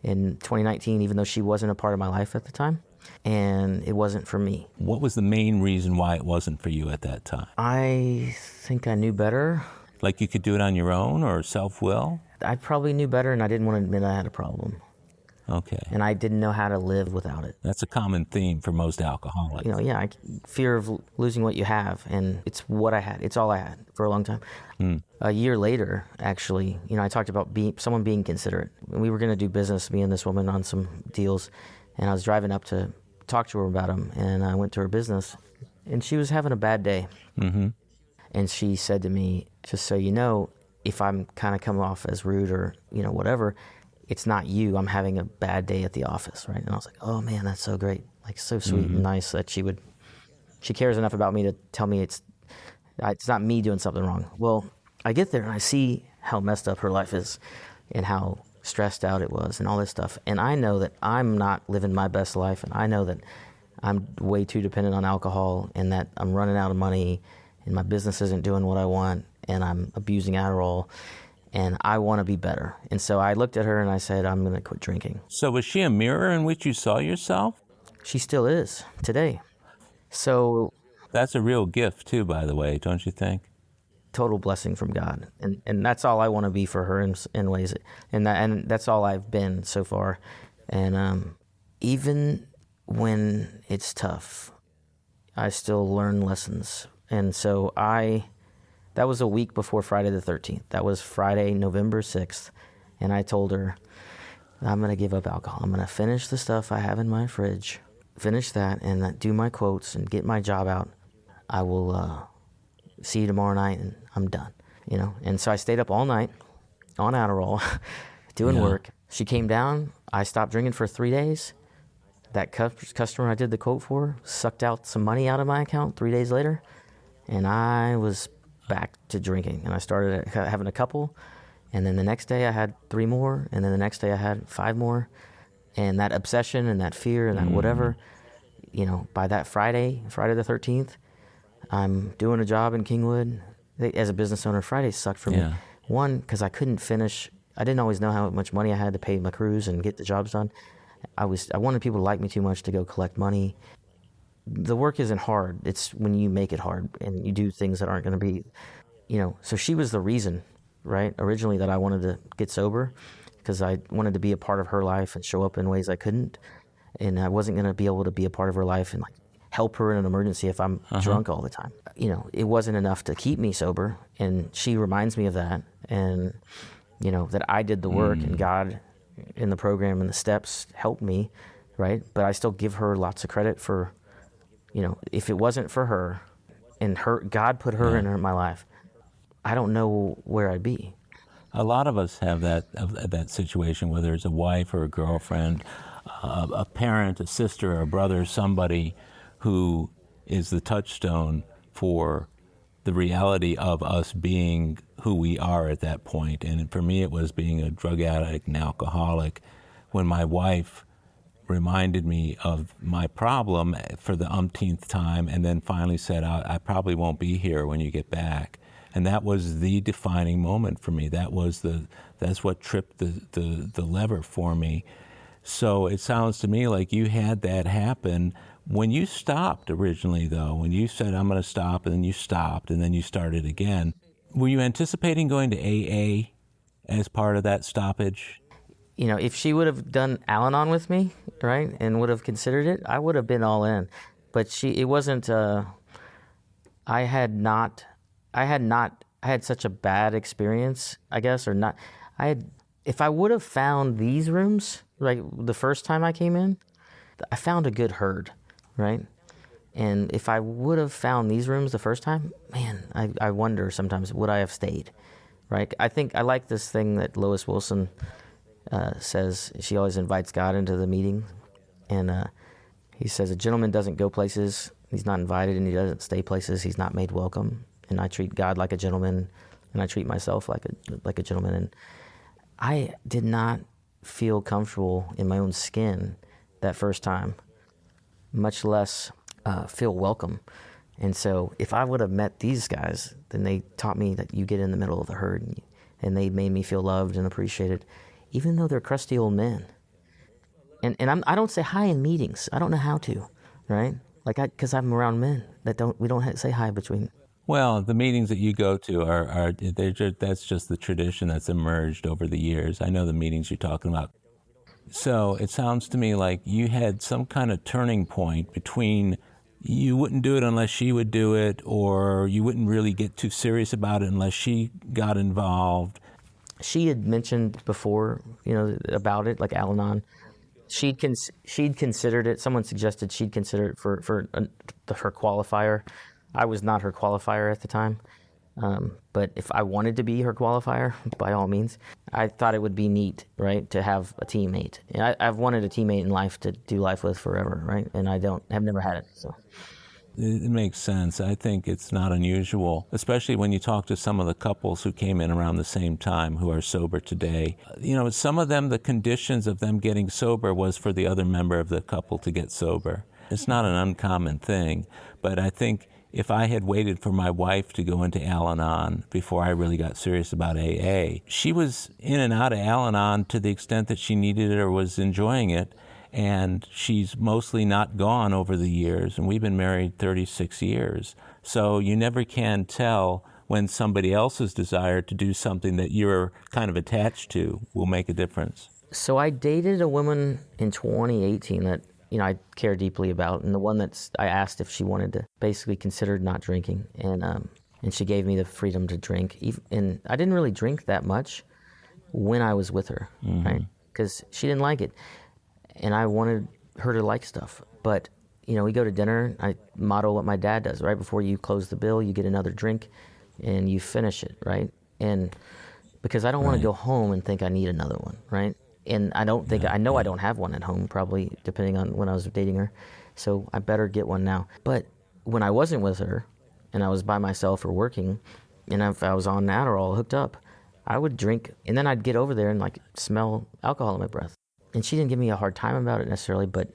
in 2019, even though she wasn't a part of my life at the time, and it wasn't for me. What was the main reason why it wasn't for you at that time? I think I knew better. Like, you could do it on your own, or self-will? I probably knew better, and I didn't want to admit I had a problem. Okay. And I didn't know how to live without it. That's a common theme for most alcoholics. Fear of losing what you have, and it's what I had. It's all I had for a long time. A year later, actually, I talked about someone being considerate. We were going to do business, me and this woman, on some deals, and I was driving up to talk to her about them, and I went to her business, and she was having a bad day. Mm-hmm. And she said to me, just so you know, if I'm kind of coming off as rude or, whatever, it's not you. I'm having a bad day at the office, right? And I was like, oh man, that's so great. Like, so sweet and nice that she cares enough about me to tell me it's not me doing something wrong. Well, I get there and I see how messed up her life is and how stressed out it was and all this stuff. And I know that I'm not living my best life, and I know that I'm way too dependent on alcohol, and that I'm running out of money, and my business isn't doing what I want, and I'm abusing Adderall, and I want to be better. And so I looked at her and I said, I'm going to quit drinking. So was she a mirror in which you saw yourself? She still is today. So that's a real gift too, by the way, don't you think? Total blessing from God. And that's all I want to be for her in ways. And that's all I've been so far. And even when it's tough, I still learn lessons. And so that was a week before Friday the 13th. That was Friday, November 6th. And I told her, I'm going to give up alcohol. I'm going to finish the stuff I have in my fridge, finish that, and do my quotes and get my job out. I will see you tomorrow night, and I'm done. And so I stayed up all night on Adderall doing work. She came down. I stopped drinking for 3 days. That customer I did the quote for sucked out some money out of my account 3 days later, and I was back to drinking. And I started having a couple, and then the next day I had 3 more, and then the next day I had 5 more. And that obsession and that fear and that whatever, by that Friday the 13th, I'm doing a job in Kingwood. As a business owner, Fridays sucked for me. One, because I couldn't finish. I didn't always know how much money I had to pay my crews and get the jobs done. I wanted people to like me too much to go collect money. The work isn't hard. It's when you make it hard and you do things that aren't going to be, So she was the reason, right, originally, that I wanted to get sober, because I wanted to be a part of her life and show up in ways I couldn't. And I wasn't going to be able to be a part of her life and help her in an emergency if I'm drunk all the time. It wasn't enough to keep me sober. And she reminds me of that. And, that I did the work and God in the program and the steps helped me, right? But I still give her lots of credit for, if it wasn't for her and God put her in my life, I don't know where I'd be. A lot of us have that situation, whether it's a wife or a girlfriend, a parent, a sister, or a brother, somebody who is the touchstone for the reality of us being who we are at that point. And for me, it was being a drug addict and alcoholic. When my wife reminded me of my problem for the umpteenth time, and then finally said, I probably won't be here when you get back. And that was the defining moment for me. That's what tripped the lever for me. So it sounds to me like you had that happen When you stopped originally, though, when you said, I'm going to stop, and then you stopped, and then you started again, were you anticipating going to AA as part of that stoppage? You know, if she would have done Al-Anon with me, right, and would have considered it, I would have been all in. But it wasn't, I had such a bad experience, I guess, or not. If I would have found these rooms, like the first time I came in, I found a good herd, right? And if I would have found these rooms the first time, man, I wonder sometimes, would I have stayed, right? I think I like this thing that Lois Wilson says. She always invites God into the meeting. And he says, a gentleman doesn't go places he's not invited, and he doesn't stay places he's not made welcome. And I treat God like a gentleman, and I treat myself like a gentleman. And I did not feel comfortable in my own skin that first time, much less feel welcome. And so if I would have met these guys, then they taught me that you get in the middle of the herd, and they made me feel loved and appreciated, even though they're crusty old men. And I don't say hi in meetings. I don't know how to, right? Because I'm around men we don't say hi between. Well, the meetings that you go to that's just the tradition that's emerged over the years. I know the meetings you're talking about. So it sounds to me like you had some kind of turning point between you wouldn't do it unless she would do it, or you wouldn't really get too serious about it unless she got involved. She had mentioned before, about it, like Al-Anon. She'd considered it. Someone suggested she'd consider it for her qualifier. I was not her qualifier at the time. But if I wanted to be her qualifier, by all means, I thought it would be neat, right, to have a teammate. And I've wanted a teammate in life to do life with forever, right? And I've never had it, so. It makes sense. I think it's not unusual, especially when you talk to some of the couples who came in around the same time who are sober today. Some of them, the conditions of them getting sober was for the other member of the couple to get sober. It's not an uncommon thing, but I think if I had waited for my wife to go into Al-Anon before I really got serious about AA, she was in and out of Al-Anon to the extent that she needed it or was enjoying it. And she's mostly not gone over the years, and we've been married 36 years. So you never can tell when somebody else's desire to do something that you're kind of attached to will make a difference. So I dated a woman in 2018 that, I care deeply about, and the one I asked if she wanted to basically consider not drinking, and she gave me the freedom to drink. And I didn't really drink that much when I was with her, right? Because she didn't like it. And I wanted her to like stuff. But, we go to dinner, I model what my dad does. Right before you close the bill, you get another drink, and you finish it, right? And because I don't want to go home and think I need another one, right? And I don't think, I know I don't have one at home, probably, depending on when I was dating her. So I better get one now. But when I wasn't with her, and I was by myself or working, and if I was on Adderall hooked up, I would drink, and then I'd get over there and, smell alcohol in my breath. And she didn't give me a hard time about it necessarily, but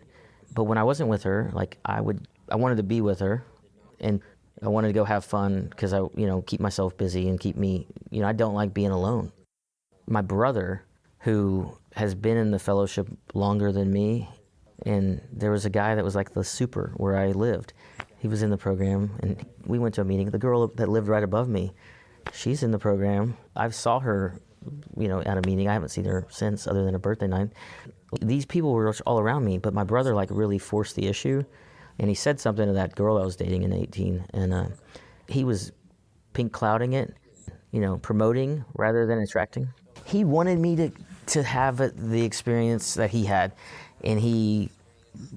when I wasn't with her, I wanted to be with her, and I wanted to go have fun because I, keep myself busy and keep me, I don't like being alone. My brother, who has been in the fellowship longer than me, and there was a guy that was like the super where I lived. He was in the program, and we went to a meeting. The girl that lived right above me, she's in the program. I saw her at a meeting. I haven't seen her since, other than a birthday night. These people were all around me, but my brother really forced the issue, and he said something to that girl I was dating in 18, and he was pink clouding it, promoting rather than attracting. He wanted me to have the experience that he had, and he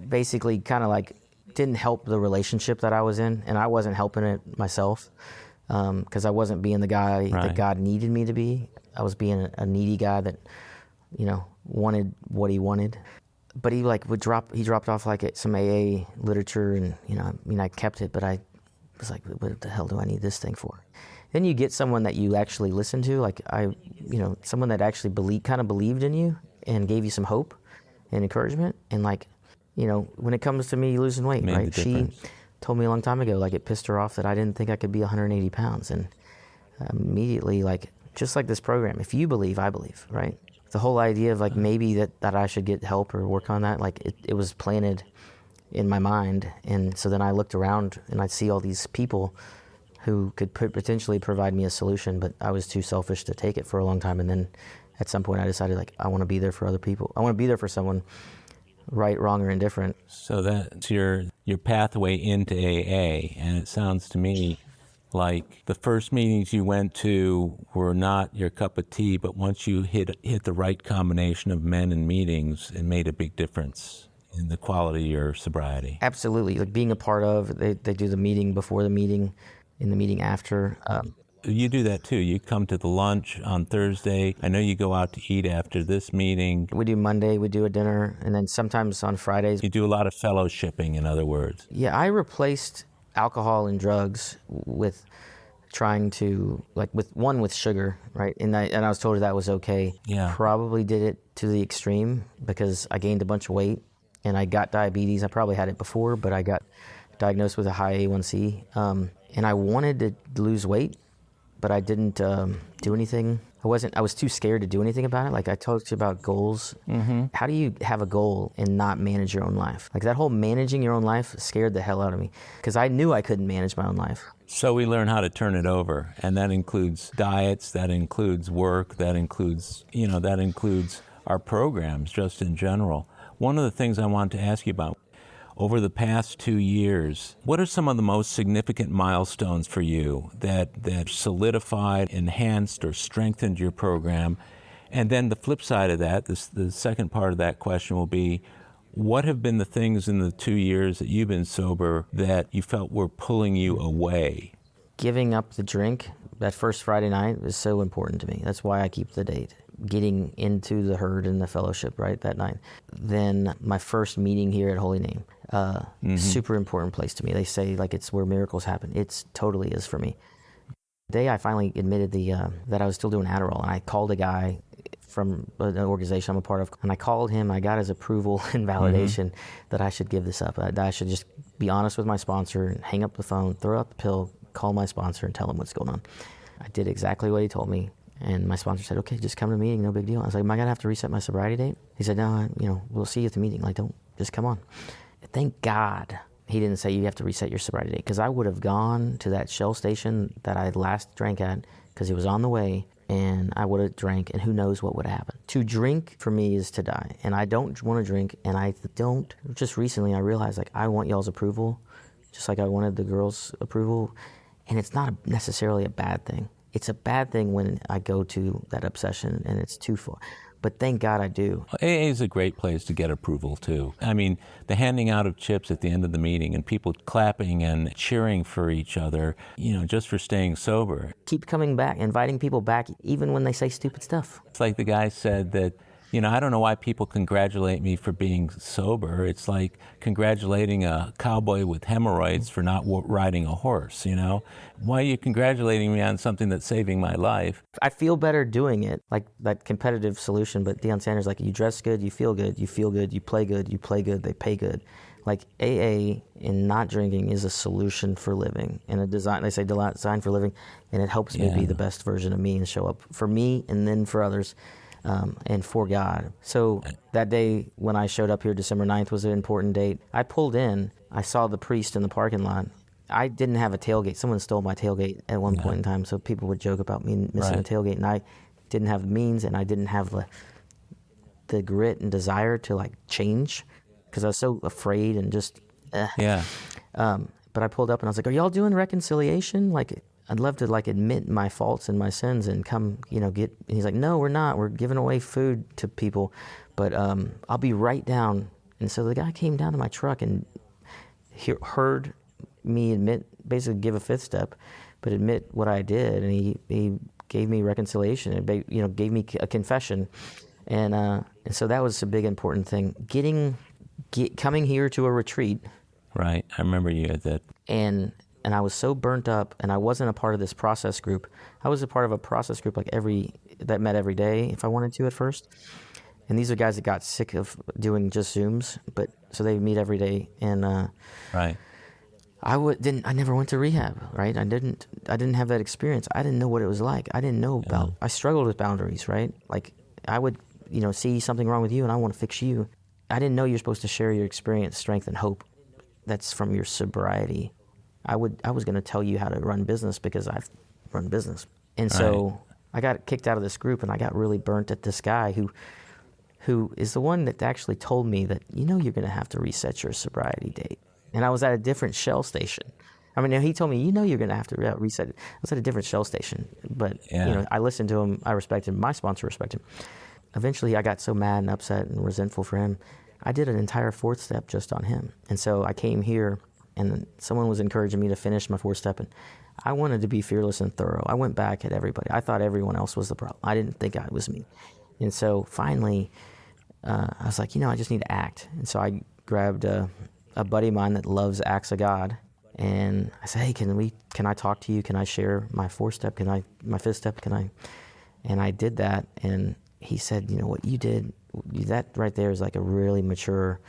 basically kind of didn't help the relationship that I was in, and I wasn't helping it myself because I wasn't being the guy that God needed me to be. I was being a needy guy that, wanted what he wanted. But he dropped off some AA literature, and, I kept it, but I was like, what the hell do I need this thing for? Then you get someone that you actually listen to, someone that actually believed in you and gave you some hope and encouragement. And when it comes to me losing weight, right? She told me a long time ago, it pissed her off that I didn't think I could be 180 pounds. And immediately, just like this program, if you believe, I believe, right? The whole idea of maybe that I should get help or work on that, it was planted in my mind. And so then I looked around and I'd see all these people who could potentially provide me a solution, but I was too selfish to take it for a long time. And then at some point I decided, like, I want to be there for other people. I want to be there for someone, right, wrong, or indifferent. So that's your pathway into AA, and it sounds to me like the first meetings you went to were not your cup of tea, but once you hit the right combination of men and meetings, it made a big difference in the quality of your sobriety. Absolutely. Like being a part of, they do the meeting before the meeting, in the meeting after. You do that too. You come to the lunch on Thursday. I know you go out to eat after this meeting. We do Monday, we do a dinner, and then sometimes on Fridays. You do a lot of fellowshipping, in other words. Yeah, I replaced alcohol and drugs with trying to, like, with sugar, right? And I was told that was okay. Yeah. Probably did it to the extreme because I gained a bunch of weight and I got diabetes. I probably had it before, but I got diagnosed with a high A1C. And I wanted to lose weight, but I didn't do anything. I was too scared to do anything about it. Like I talked about goals. Mm-hmm. How do you have a goal and not manage your own life? Like that whole managing your own life scared the hell out of me because I knew I couldn't manage my own life. So we learn how to turn it over, and that includes diets, that includes work, that includes our programs just in general. One of the things I want to ask you about, over the past 2 years, what are some of the most significant milestones for you that solidified, enhanced, or strengthened your program? And then the flip side of that, the second part of that question will be, what have been the things in the 2 years that you've been sober that you felt were pulling you away? Giving up the drink that first Friday night is so important to me. That's why I keep the date. Getting into the herd and the fellowship, right, that night. Then my first meeting here at Holy Name, super important place to me. They say like it's where miracles happen. It totally is for me. The day I finally admitted that I was still doing Adderall, and I called a guy from an organization I'm a part of, and I called him. I got his approval and validation that I should give this up. That I should just be honest with my sponsor and hang up the phone, throw out the pill, call my sponsor and tell him what's going on. I did exactly what he told me. And my sponsor said, okay, just come to the meeting, no big deal. I was like, am I going to have to reset my sobriety date? He said, no, we'll see you at the meeting. Like, don't, just come on. Thank God he didn't say you have to reset your sobriety date, because I would have gone to that Shell station that I last drank at, because it was on the way, and I would have drank, and who knows what would have happened. To drink, for me, is to die. And I don't want to drink, and I don't. Just recently, I realized, like, I want y'all's approval, just like I wanted the girls' approval. And it's not necessarily a bad thing. It's a bad thing when I go to that obsession and it's too far. But thank God I do. AA is a great place to get approval, too. I mean, the handing out of chips at the end of the meeting and people clapping and cheering for each other, just for staying sober. Keep coming back, inviting people back, even when they say stupid stuff. It's like the guy said that, I don't know why people congratulate me for being sober. It's like congratulating a cowboy with hemorrhoids for not riding a horse, Why are you congratulating me on something that's saving my life? I feel better doing it, like that competitive solution, but Deion Sanders, like, you dress good, you feel good, you play good, they pay good. Like, AA and not drinking is a solution for living, and they say design for living, and it helps me be the best version of me and show up for me and then for others. And for God. So that day when I showed up here, December 9th, was an important date. I pulled in. I saw the priest in the parking lot. I didn't have a tailgate. Someone stole my tailgate at one point in time, so people would joke about me missing a tailgate. And I didn't have the means, and I didn't have the grit and desire to, like, change, because I was so afraid and just... But I pulled up, and I was like, are y'all doing reconciliation? Like... I'd love to, like, admit my faults and my sins and come, get... And he's like, no, we're not. We're giving away food to people. But I'll be right down. And so the guy came down to my truck and heard me basically give a fifth step, but admit what I did. And he gave me reconciliation and, gave me a confession. And so that was a big, important thing. Coming here to a retreat. Right. I remember you at that. And I was so burnt up, and I wasn't a part of this process group. I was a part of a process group that met every day if I wanted to at first. And these are guys that got sick of doing just Zooms, so they meet every day. And right. I never went to rehab, right? I didn't have that experience. I didn't know what it was like. I didn't know about. I struggled with boundaries, right? Like, I would see something wrong with you, and I want to fix you. I didn't know you're supposed to share your experience, strength, and hope. that's from your sobriety. I was going to tell you how to run business because I've run business. And so I got kicked out of this group, and I got really burnt at this guy who is the one that actually told me that, you're going to have to reset your sobriety date. And I was at a different Shell station. I mean, he told me, you're going to have to reset it. I was at a different Shell station, but I listened to him. I respect him. My sponsor respected him. Eventually, I got so mad and upset and resentful for him, I did an entire fourth step just on him. And so I came here, and someone was encouraging me to finish my fourth step, and I wanted to be fearless and thorough. I went back at everybody. I thought everyone else was the problem. I didn't think it was me. And so finally, I was like, I just need to act. And so I grabbed a buddy of mine that loves acts of God, and I said, hey, can I talk to you? Can I share my fourth step? My fifth step? And I did that, and he said, what you did, that right there is like a really mature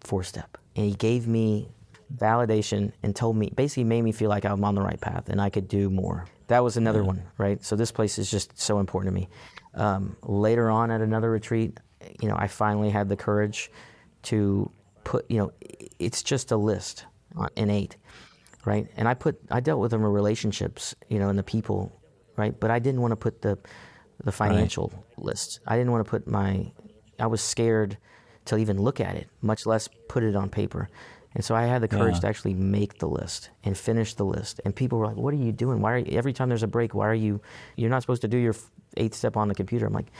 fourth step. And he gave me validation and basically made me feel like I'm on the right path and I could do more. That was another one, right? So this place is just so important to me. Later on at another retreat, I finally had the courage to put, it's just a list in 8, right? And I dealt with them in relationships, and the people, right? But I didn't want to put the financial list. I didn't want to put I was scared to even look at it, much less put it on paper. And so I had the courage to actually make the list and finish the list. And people were like, what are you doing? Every time there's a break, you're not supposed to do your 8th step on the computer. I'm like,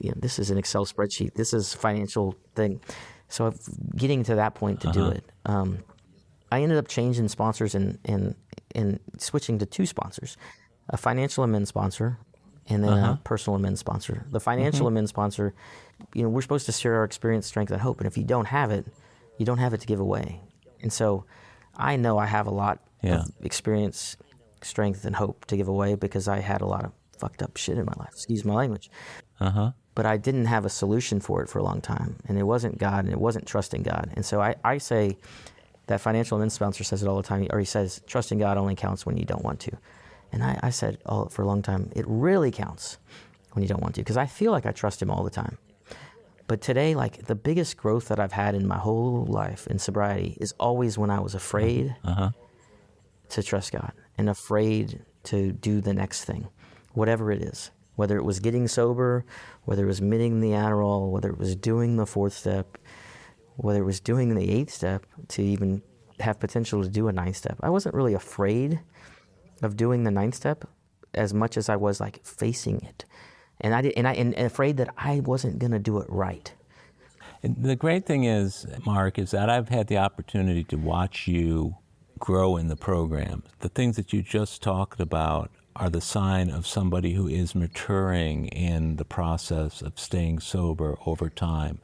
this is an Excel spreadsheet. This is financial thing. So getting to that point to do it, I ended up changing sponsors and switching to 2 sponsors, a financial amends sponsor and then a personal amends sponsor. The financial amends sponsor, we're supposed to share our experience, strength, and hope. And if you don't have it, you don't have it to give away. And so I know I have a lot of experience, strength, and hope to give away because I had a lot of fucked up shit in my life. Excuse my language. But I didn't have a solution for it for a long time. And it wasn't God, and it wasn't trusting God. And so I say that financial amends sponsor says it all the time, or he says, trusting God only counts when you don't want to. And I said for a long time, it really counts when you don't want to, because I feel like I trust him all the time. But today, like, the biggest growth that I've had in my whole life in sobriety is always when I was afraid to trust God and afraid to do the next thing, whatever it is, whether it was getting sober, whether it was minting the Adderall, whether it was doing the 4th step, whether it was doing the 8th step to even have potential to do a 9th step. I wasn't really afraid of doing the 9th step as much as I was like facing it. And afraid that I wasn't going to do it right. And the great thing is, Mark, is that I've had the opportunity to watch you grow in the program. The things that you just talked about are the sign of somebody who is maturing in the process of staying sober over time.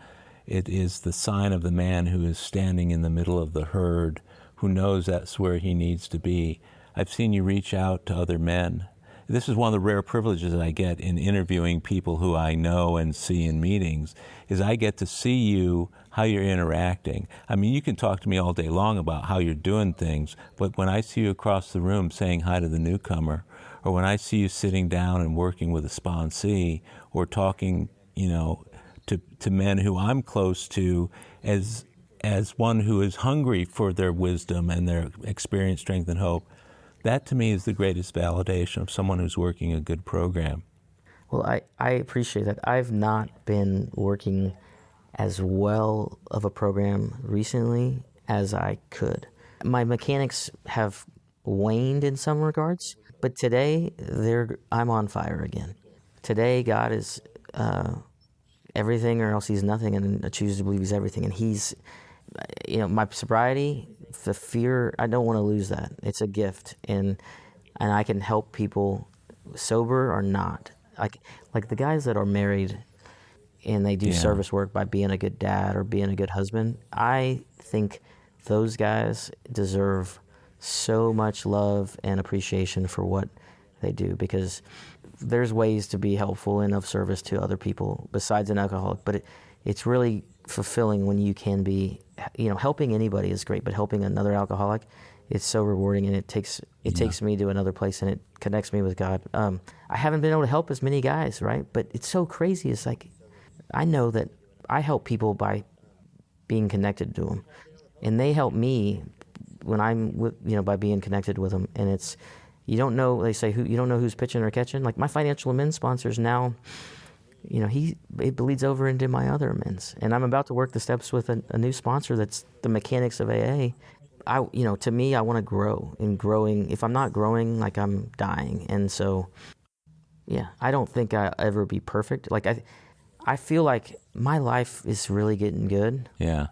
It is the sign of the man who is standing in the middle of the herd, who knows that's where he needs to be. I've seen you reach out to other men. This is one of the rare privileges I get in interviewing people who I know and see in meetings, is I get to see you, how you're interacting. I mean, you can talk to me all day long about how you're doing things, but when I see you across the room saying hi to the newcomer, or when I see you sitting down and working with a sponsee, or talking, to men who I'm close to as one who is hungry for their wisdom and their experience, strength, and hope, that to me is the greatest validation of someone who's working a good program. Well, I appreciate that. I've not been working as well of a program recently as I could. My mechanics have waned in some regards, but today I'm on fire again. Today, God is everything or else he's nothing, and I choose to believe he's everything. And he's, my sobriety, the fear, I don't want to lose that. It's a gift, and I can help people, sober or not. Like the guys that are married and they do service work by being a good dad or being a good husband, I think those guys deserve so much love and appreciation for what they do, because there's ways to be helpful and of service to other people besides an alcoholic, but it's really fulfilling when you can be, helping anybody is great, but helping another alcoholic, it's so rewarding, and it takes me to another place, and it connects me with God. I haven't been able to help as many guys, right? But it's so crazy. It's like, I know that I help people by being connected to them. And they help me when I'm with, by being connected with them. And it's, you don't know, they say, you don't know who's pitching or catching. Like my financial amends sponsors now, it bleeds over into my other amends. And I'm about to work the steps with a new sponsor that's the mechanics of AA. To me, I want to grow. And growing, if I'm not growing, like I'm dying. And so, I don't think I'll ever be perfect. Like I feel like my life is really getting good. Yeah.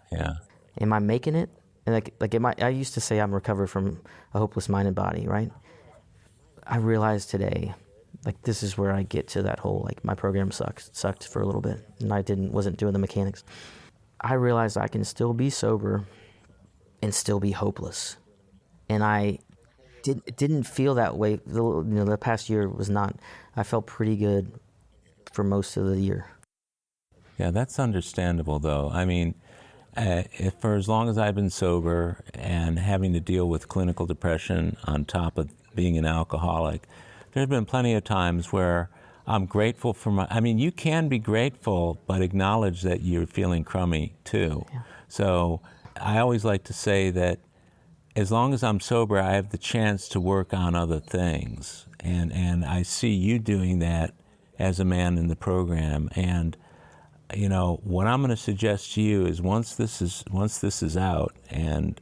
Am I making it? And I used to say I'm recovered from a hopeless mind and body, right? I realized today, like this is where I get to that whole, like my program sucked for a little bit, and I wasn't doing the mechanics. I realized I can still be sober and still be hopeless, and I didn't feel that way. The past year was not. I felt pretty good for most of the year. Yeah, that's understandable, though. I mean, for as long as I've been sober and having to deal with clinical depression on top of being an alcoholic, there's been plenty of times where I'm grateful for you can be grateful, but acknowledge that you're feeling crummy, too. Yeah. So I always like to say that as long as I'm sober, I have the chance to work on other things. And I see you doing that as a man in the program. And what I'm going to suggest to you is once this is out, and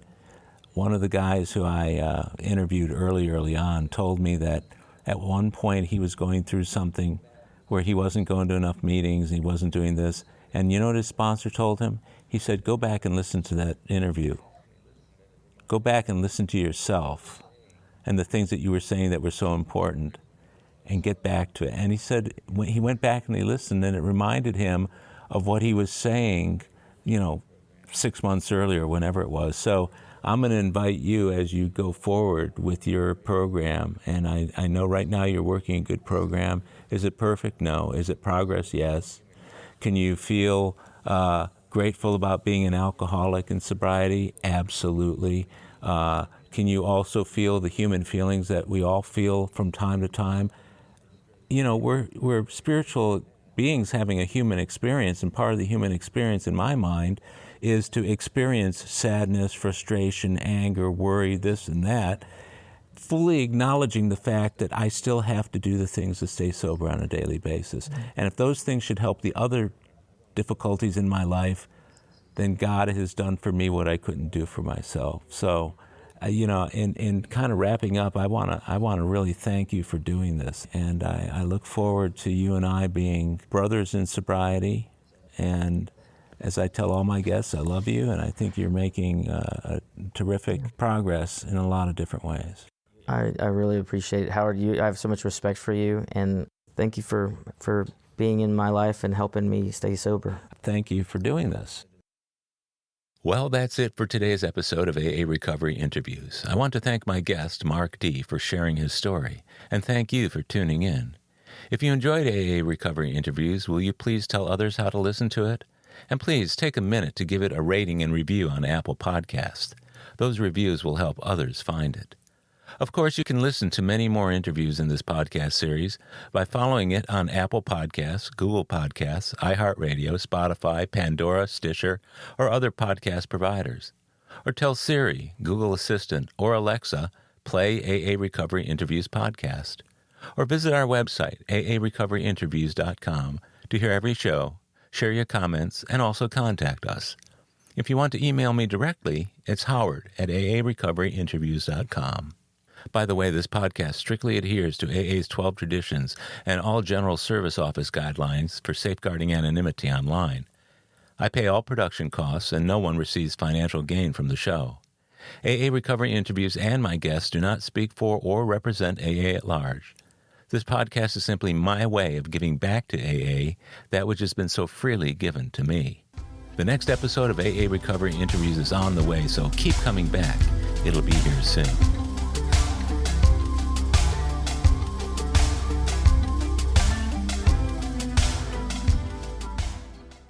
one of the guys who I interviewed early on told me that at one point he was going through something where he wasn't going to enough meetings, he wasn't doing this, and you know what his sponsor told him? He said, go back and listen to that interview. Go back and listen to yourself and the things that you were saying that were so important, and get back to it. And he said when he went back and he listened, and it reminded him of what he was saying, 6 months earlier, whenever it was. So I'm going to invite you as you go forward with your program. And I know right now you're working a good program. Is it perfect? No. Is it progress? Yes. Can you feel grateful about being an alcoholic in sobriety? Absolutely. Can you also feel the human feelings that we all feel from time to time? We're spiritual beings having a human experience, and part of the human experience in my mind is to experience sadness, frustration, anger, worry, this and that, fully acknowledging the fact that I still have to do the things to stay sober on a daily basis. Mm-hmm. And if those things should help the other difficulties in my life, then God has done for me what I couldn't do for myself. So, in kind of wrapping up, I want to really thank you for doing this, and I look forward to you and I being brothers in sobriety. And as I tell all my guests, I love you, and I think you're making a terrific progress in a lot of different ways. I really appreciate it, Howard. I have so much respect for you, and thank you for being in my life and helping me stay sober. Thank you for doing this. Well, that's it for today's episode of AA Recovery Interviews. I want to thank my guest, Mark D., for sharing his story, and thank you for tuning in. If you enjoyed AA Recovery Interviews, will you please tell others how to listen to it? And please take a minute to give it a rating and review on Apple Podcasts. Those reviews will help others find it. Of course, you can listen to many more interviews in this podcast series by following it on Apple Podcasts, Google Podcasts, iHeartRadio, Spotify, Pandora, Stitcher, or other podcast providers. Or tell Siri, Google Assistant, or Alexa, play AA Recovery Interviews podcast. Or visit our website, aarecoveryinterviews.com, to hear every show, share your comments, and also contact us. If you want to email me directly, it's Howard at aarecoveryinterviews.com. By the way, this podcast strictly adheres to AA's 12 traditions and all General Service Office guidelines for safeguarding anonymity online. I pay all production costs, and no one receives financial gain from the show. AA Recovery Interviews and my guests do not speak for or represent AA at large. This podcast is simply my way of giving back to AA that which has been so freely given to me. The next episode of AA Recovery Interviews is on the way, so keep coming back. It'll be here soon.